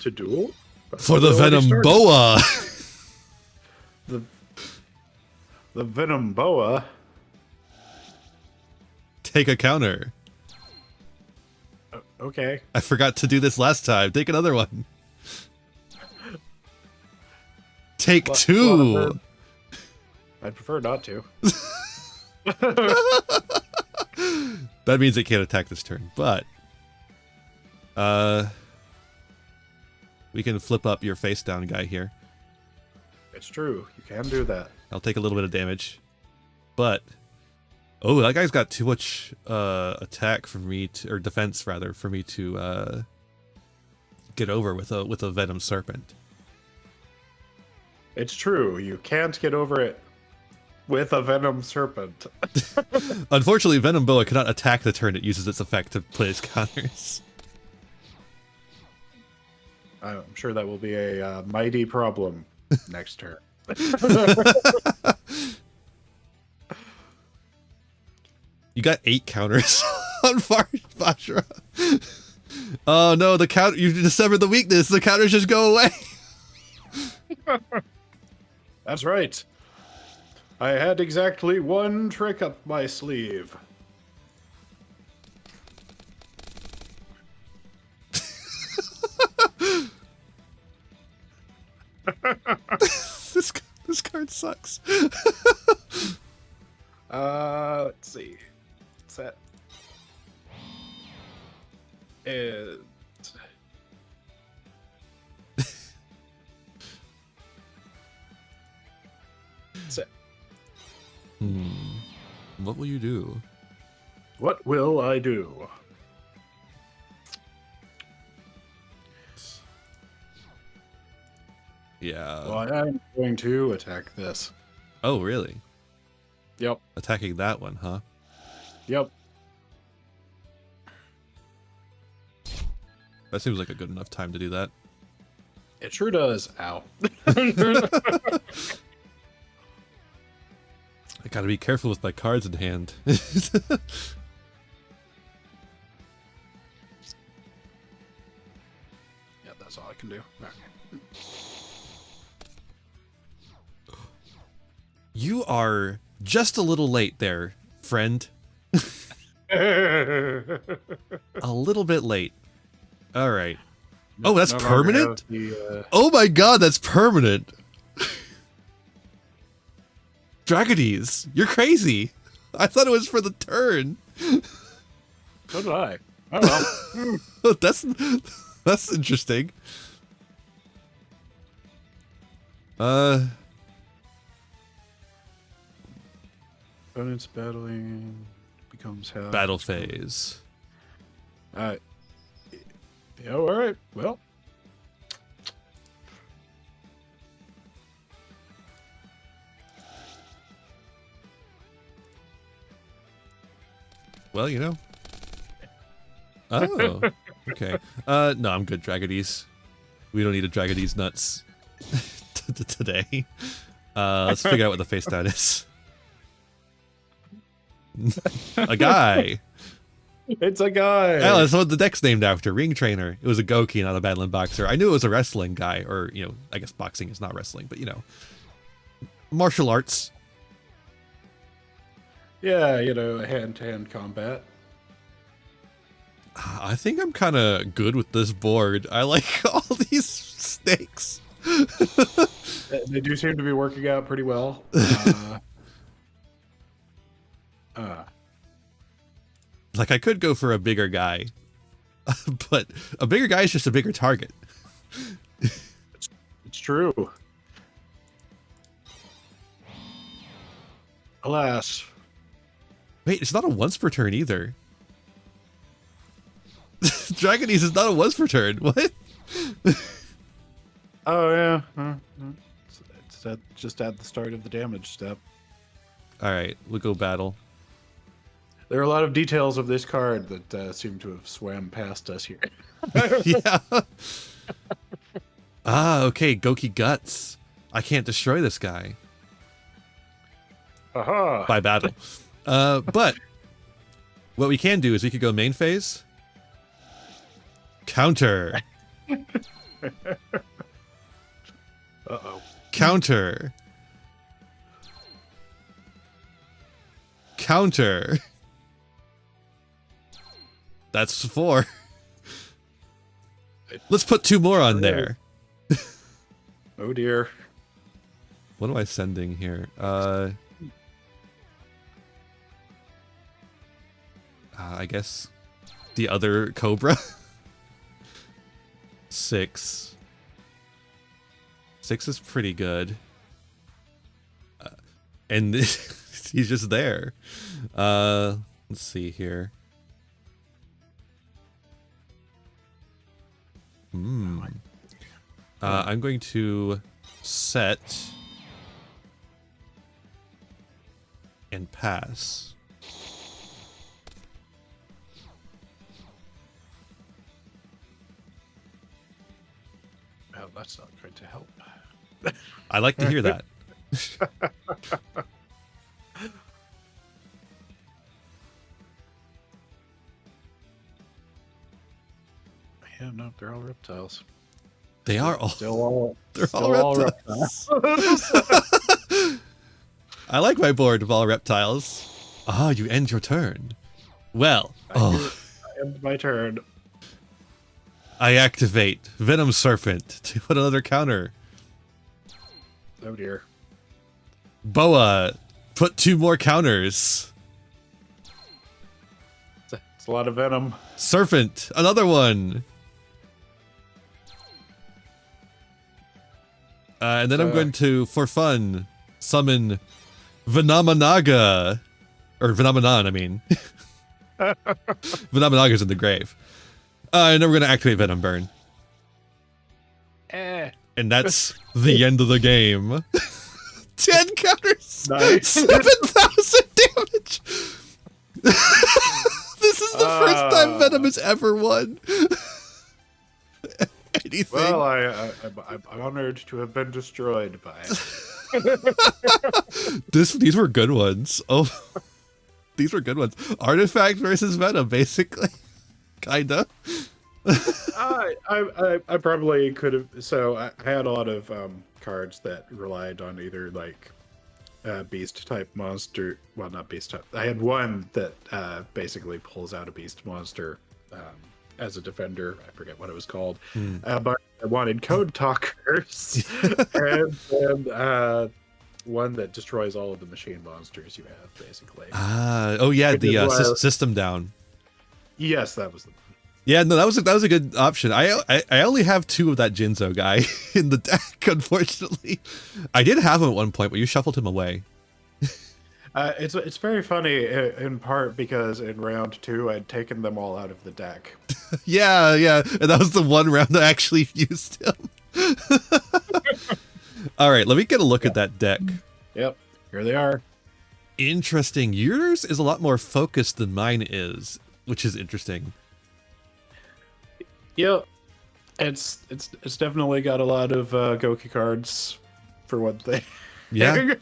To duel? for the Venom Boa. The Venom Boa. Take a counter. Okay. I forgot to do this last time. Take another one. Take 2. I'd prefer not to. That means it can't attack this turn, but we can flip up your face down guy here. It's true. You can do that. I'll take a little bit of damage, but oh, that guy's got too much attack for me to, or defense rather, for me to get over with a Venom Serpent. It's true. You can't get over it with a venom serpent. Unfortunately, Venom Boa cannot attack the turn it uses its effect to place counters. I'm sure that will be a mighty problem next turn. You got 8 counters on Vajra. Oh no, the counter, you discovered the weakness. The counters just go away. That's right. I had exactly one trick up my sleeve. This card sucks. Let's see. What's that? And set. What will you do? What will I do? Yeah. Well, I'm going to attack this. Oh, really? Yep. Attacking that one, huh? Yep. That seems like a good enough time to do that. It sure does. Ow. I gotta be careful with my cards in hand. Yeah, that's all I can do. Okay. You are just a little late there, friend. A little bit late. All right. Oh, that's permanent? Oh my god, that's permanent. Dragonies, you're crazy. I thought it was for the turn. So did I. Oh well. That's interesting. Opponent's battling becomes half. Battle phase. Yeah, all right. Well. Well, you know. Oh, okay. No, I'm good, Dragonies. We don't need a Dragonies nuts today. Let's figure out what the face down is. A guy. It's a guy. Oh, that's what the deck's named after. Ring Trainer. It was a Goki, not a Battling Boxer. I knew it was a wrestling guy, or, you know, I guess boxing is not wrestling, but, you know, martial arts. Yeah, you know, hand-to-hand combat. I think I'm kind of good with this board. I like all these snakes. They do seem to be working out pretty well. Like, I could go for a bigger guy, but a bigger guy is just a bigger target. It's true. Alas. Wait, it's not a once per turn either. Dragonies is not a once per turn. What? Oh, yeah. Just at the start of the damage step. All right, we'll go battle. There are a lot of details of this card that seem to have swam past us here. Yeah. Ah, okay, Goki Guts. I can't destroy this guy. Aha! By battle. But what we can do is we could go main phase. Counter. Uh-oh. Counter. Counter. That's 4. Let's put 2 more on there. Oh dear. What am I sending here? I guess the other Cobra. 6. 6 is pretty good. And he's just there. Let's see here. I'm going to set and pass. Oh, that's not going to help. I like to hear that. Yeah, no, they're all reptiles. They are all. They're still all reptiles. I like my board of all reptiles. Ah, you end your turn. Well, I end my turn. I activate Venom Serpent to put another counter. Oh dear. Boa, put 2 more counters. It's a lot of venom. Serpent, another one. And then I'm going to, for fun, summon Venomanaga. Or Venomenon, I mean. Venomenaga's in the grave. And then we're going to activate Venom Burn. And that's the end of the game. 10 counters! Nice. 7,000 damage! This is the first time Venom has ever won. Anything. Well, I'm honored to have been destroyed by it. These were good ones. Oh, these were good ones. Artifact versus Venom, basically. Kinda. I probably could have. So I had a lot of cards that relied on either like beast type monster. Well, not beast type. I had one that basically pulls out a beast monster as a defender. I forget what it was called. But I wanted code talkers and one that destroys all of the machine monsters you have, basically. Oh yeah, the system down. Yes, that was the one. Yeah, no, that was a good option. I only have 2 of that Jinzo guy in the deck, unfortunately. I did have him at one point, but you shuffled him away. It's very funny in part because in round 2 I'd taken them all out of the deck. yeah, and that was the one round I actually used him. All right, let me get a look at that deck. Yep, here they are. Interesting. Yours is a lot more focused than mine is, which is interesting. Yep, it's definitely got a lot of Goki cards, for one thing. Yeah,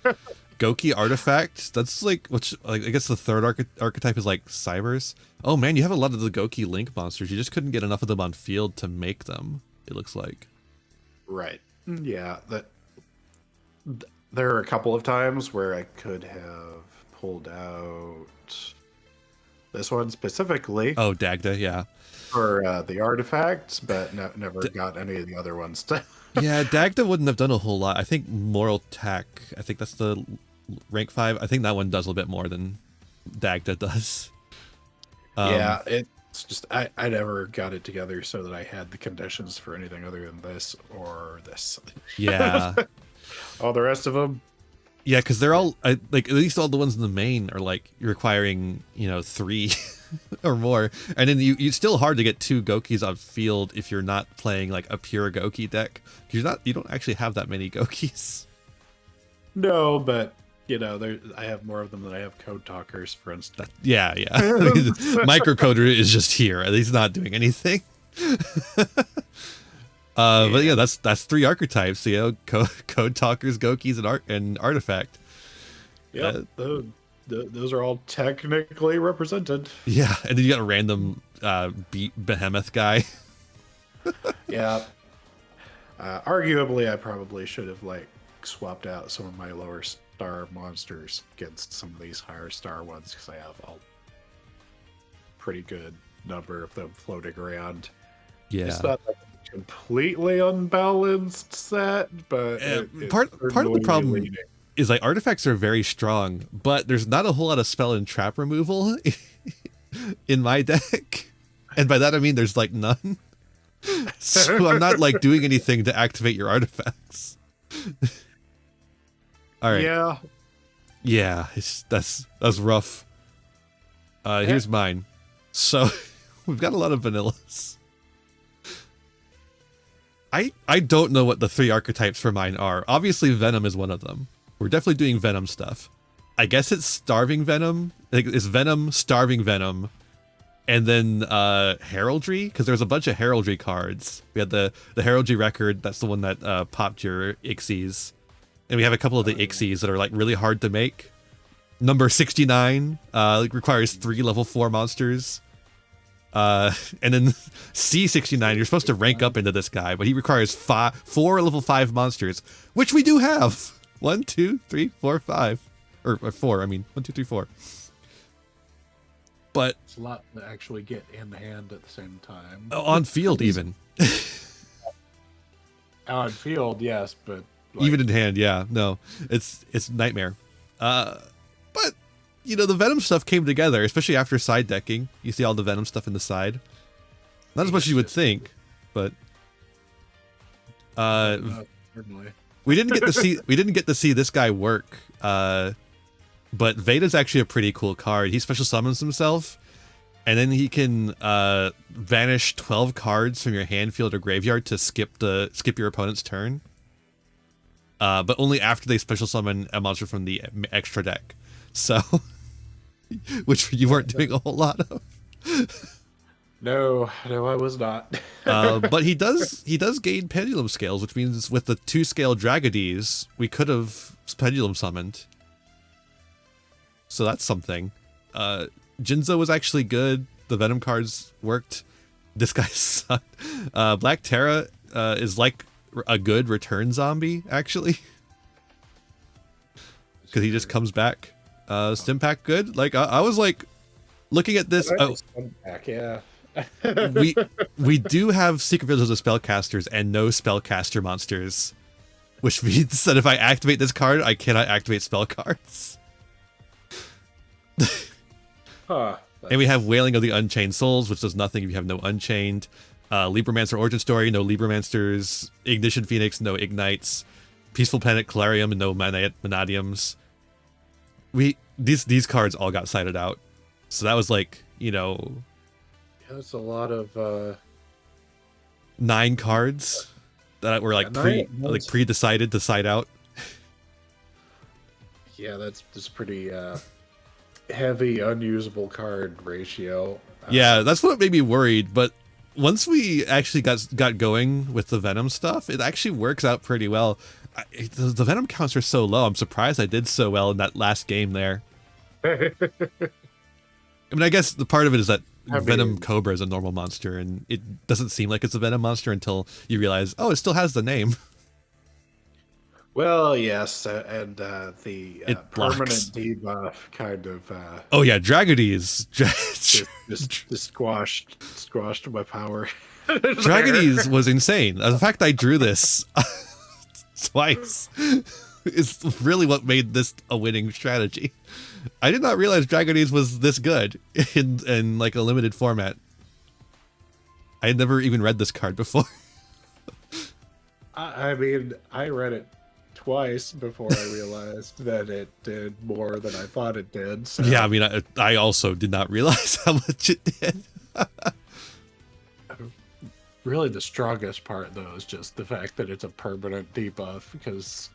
Goki artifact. That's like I guess the third archetype is like Cybers. Oh man, you have a lot of the Goki Link monsters. You just couldn't get enough of them on field to make them. It looks like. Right. Yeah. There are a couple of times where I could have pulled out this one specifically. Oh, Dagda, yeah. For the artifacts, but never got any of the other ones. Yeah, Dagda wouldn't have done a whole lot. I think Moral Tack, I think that's the rank 5. I think that one does a little bit more than Dagda does. Yeah, it's just I never got it together so that I had the conditions for anything other than this or this. Yeah. All the rest of them. Yeah, because they're all like at least all the ones in the main are like requiring 3 or more, and then it's still hard to get 2 Gokis on field if you're not playing like a pure Goki deck. You don't actually have that many Gokis. No, but I have more of them than I have code talkers, for instance. Yeah. Microcoder is just here. He's not doing anything. But yeah, that's 3 archetypes. Code talkers, Gokis, and artifact. Yeah, those are all technically represented. Yeah, and then you got a random behemoth guy. Yeah. Arguably, I probably should have swapped out some of my lower star monsters against some of these higher star ones because I have a pretty good number of them floating around. Yeah. It's not like a completely unbalanced set, but part of the problem is artifacts are very strong, but there's not a whole lot of spell and trap removal in my deck, and by that I mean there's none. So I'm not doing anything to activate your artifacts. All right. Yeah, that's rough. Here's mine. So we've got a lot of vanillas. I don't know what the 3 archetypes for mine are. Obviously Venom is one of them. We're definitely doing Venom stuff. I guess it's Starving Venom. Like, it's Venom, Starving Venom, and then Heraldry, because there's a bunch of Heraldry cards. We had the Heraldry record. That's the one that popped your Ixies. And we have a couple of the Ixies that are like really hard to make. Number 69 requires 3 level 4 monsters. And then C69, you're supposed to rank up into this guy, but he requires 4 level 5 monsters, which we do have. 1, 2, 3, 4, 5. Or 4, I mean. 1, 2, 3, 4. But it's a lot to actually get in hand at the same time. On field, even. On field, yes, but like, even in hand, yeah. No, it's nightmare. But you know, the Venom stuff came together, especially after side decking. You see all the Venom stuff in the side. Not as much as you would think, but we didn't get to see this guy work. But Veda's actually a pretty cool card. He special summons himself, and then he can vanish 12 cards from your hand, field, or graveyard to skip your opponent's turn. But only after they special summon a monster from the extra deck. So, which you weren't doing a whole lot of. No, I was not. But he does gain pendulum scales, which means with the 2-scale Dragodies, we could have pendulum summoned. So that's something. Jinzo was actually good. The Venom cards worked. This guy sucked. Black Terra is like a good return zombie, actually. Because he just comes back. Stimpack good. Like I was like looking at this. Oh, Stimpack, yeah. we do have Secret Villages of Spellcasters and no Spellcaster monsters, which means that if I activate this card, I cannot activate spell cards. And we have Wailing of the Unchained Souls, which does nothing if you have no Unchained. Libromancer Origin Story, no Libromancers. Ignition Phoenix, no Ignites. Peaceful Planet Calarium, no Manadiums. These cards all got sided out. So that was like, you know... Yeah, that's a lot of... 9 cards that were like pre-decided to side out. Yeah, that's pretty... heavy unusable card ratio. Yeah, that's what made me worried, but once we actually got going with the Venom stuff, it actually works out pretty well. The Venom counts are so low. I'm surprised I did so well in that last game there. I mean, I guess the part of it is that Venom Cobra is a normal monster, and it doesn't seem like it's a Venom monster until you realize, oh, it still has the name. Well, yes, and the permanent debuff kind of... oh yeah, Dragodies. just squashed my power. Dragodies was insane. The fact I drew this twice is really what made this a winning strategy. I did not realize Dragodies was this good in like a limited format. I had never even read this card before. I mean, I read it twice before I realized that it did more than I thought it did. So. Yeah, I mean, I also did not realize how much it did. Really, the strongest part, though, is just the fact that it's a permanent debuff, because...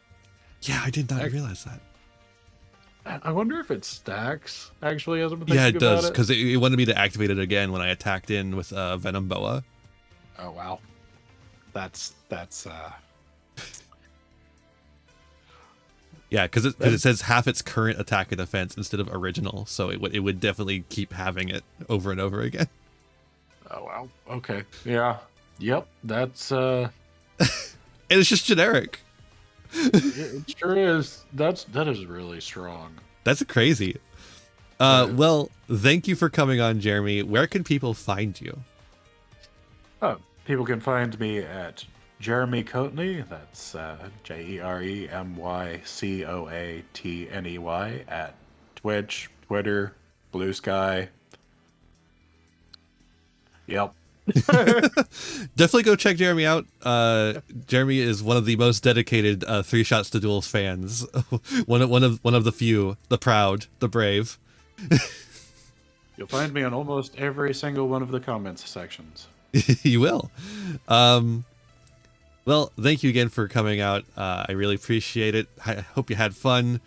Yeah, I did not realize that. I wonder if it stacks, actually, as I'm thinking about it. Yeah, it does, it. because it wanted me to activate it again when I attacked in with Venom Boa. Oh, wow. That's Yeah, because it says half its current attack and defense instead of original, so it would definitely keep having it over and over again. Oh, wow. Okay. Yeah. Yep. That's... And it's just generic. It sure is. That is really strong. That's crazy. Well, thank you for coming on, Jeremy. Where can people find you? Oh, people can find me at Jeremy Coatney. That's JeremyCoatney at Twitch, Twitter, Blue Sky. Yep. Definitely go check Jeremy out. Jeremy is one of the most dedicated 3 Shots to Duels fans. one of the few, the proud, the brave. You'll find me on almost every single one of the comments sections. You will. Well, thank you again for coming out. I really appreciate it. I hope you had fun.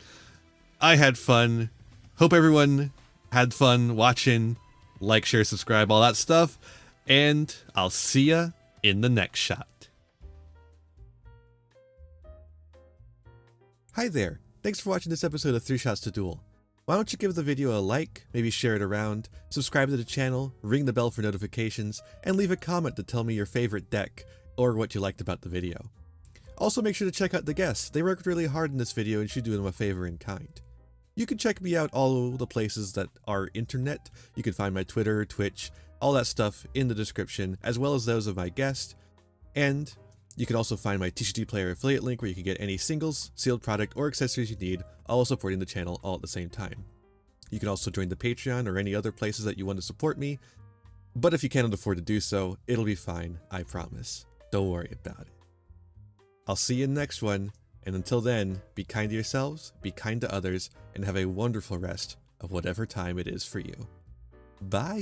I had fun. Hope everyone had fun watching. Like, share, subscribe, all that stuff. And I'll see ya in the next shot. Hi there. Thanks for watching this episode of 3 Shots to Duel. Why don't you give the video a like, maybe share it around, subscribe to the channel, ring the bell for notifications, and leave a comment to tell me your favorite deck or what you liked about the video. Also make sure to check out the guests. They worked really hard in this video and should do them a favor in kind. You can check me out all the places that are internet. You can find my Twitter, Twitch, all that stuff in the description, as well as those of my guest. And you can also find my TCG Player affiliate link where you can get any singles, sealed product, or accessories you need, all supporting the channel all at the same time. You can also join the Patreon or any other places that you want to support me, but if you can't afford to do so, it'll be fine, I promise. Don't worry about it. I'll see you in the next one, and until then, be kind to yourselves, be kind to others, and have a wonderful rest of whatever time it is for you. Bye!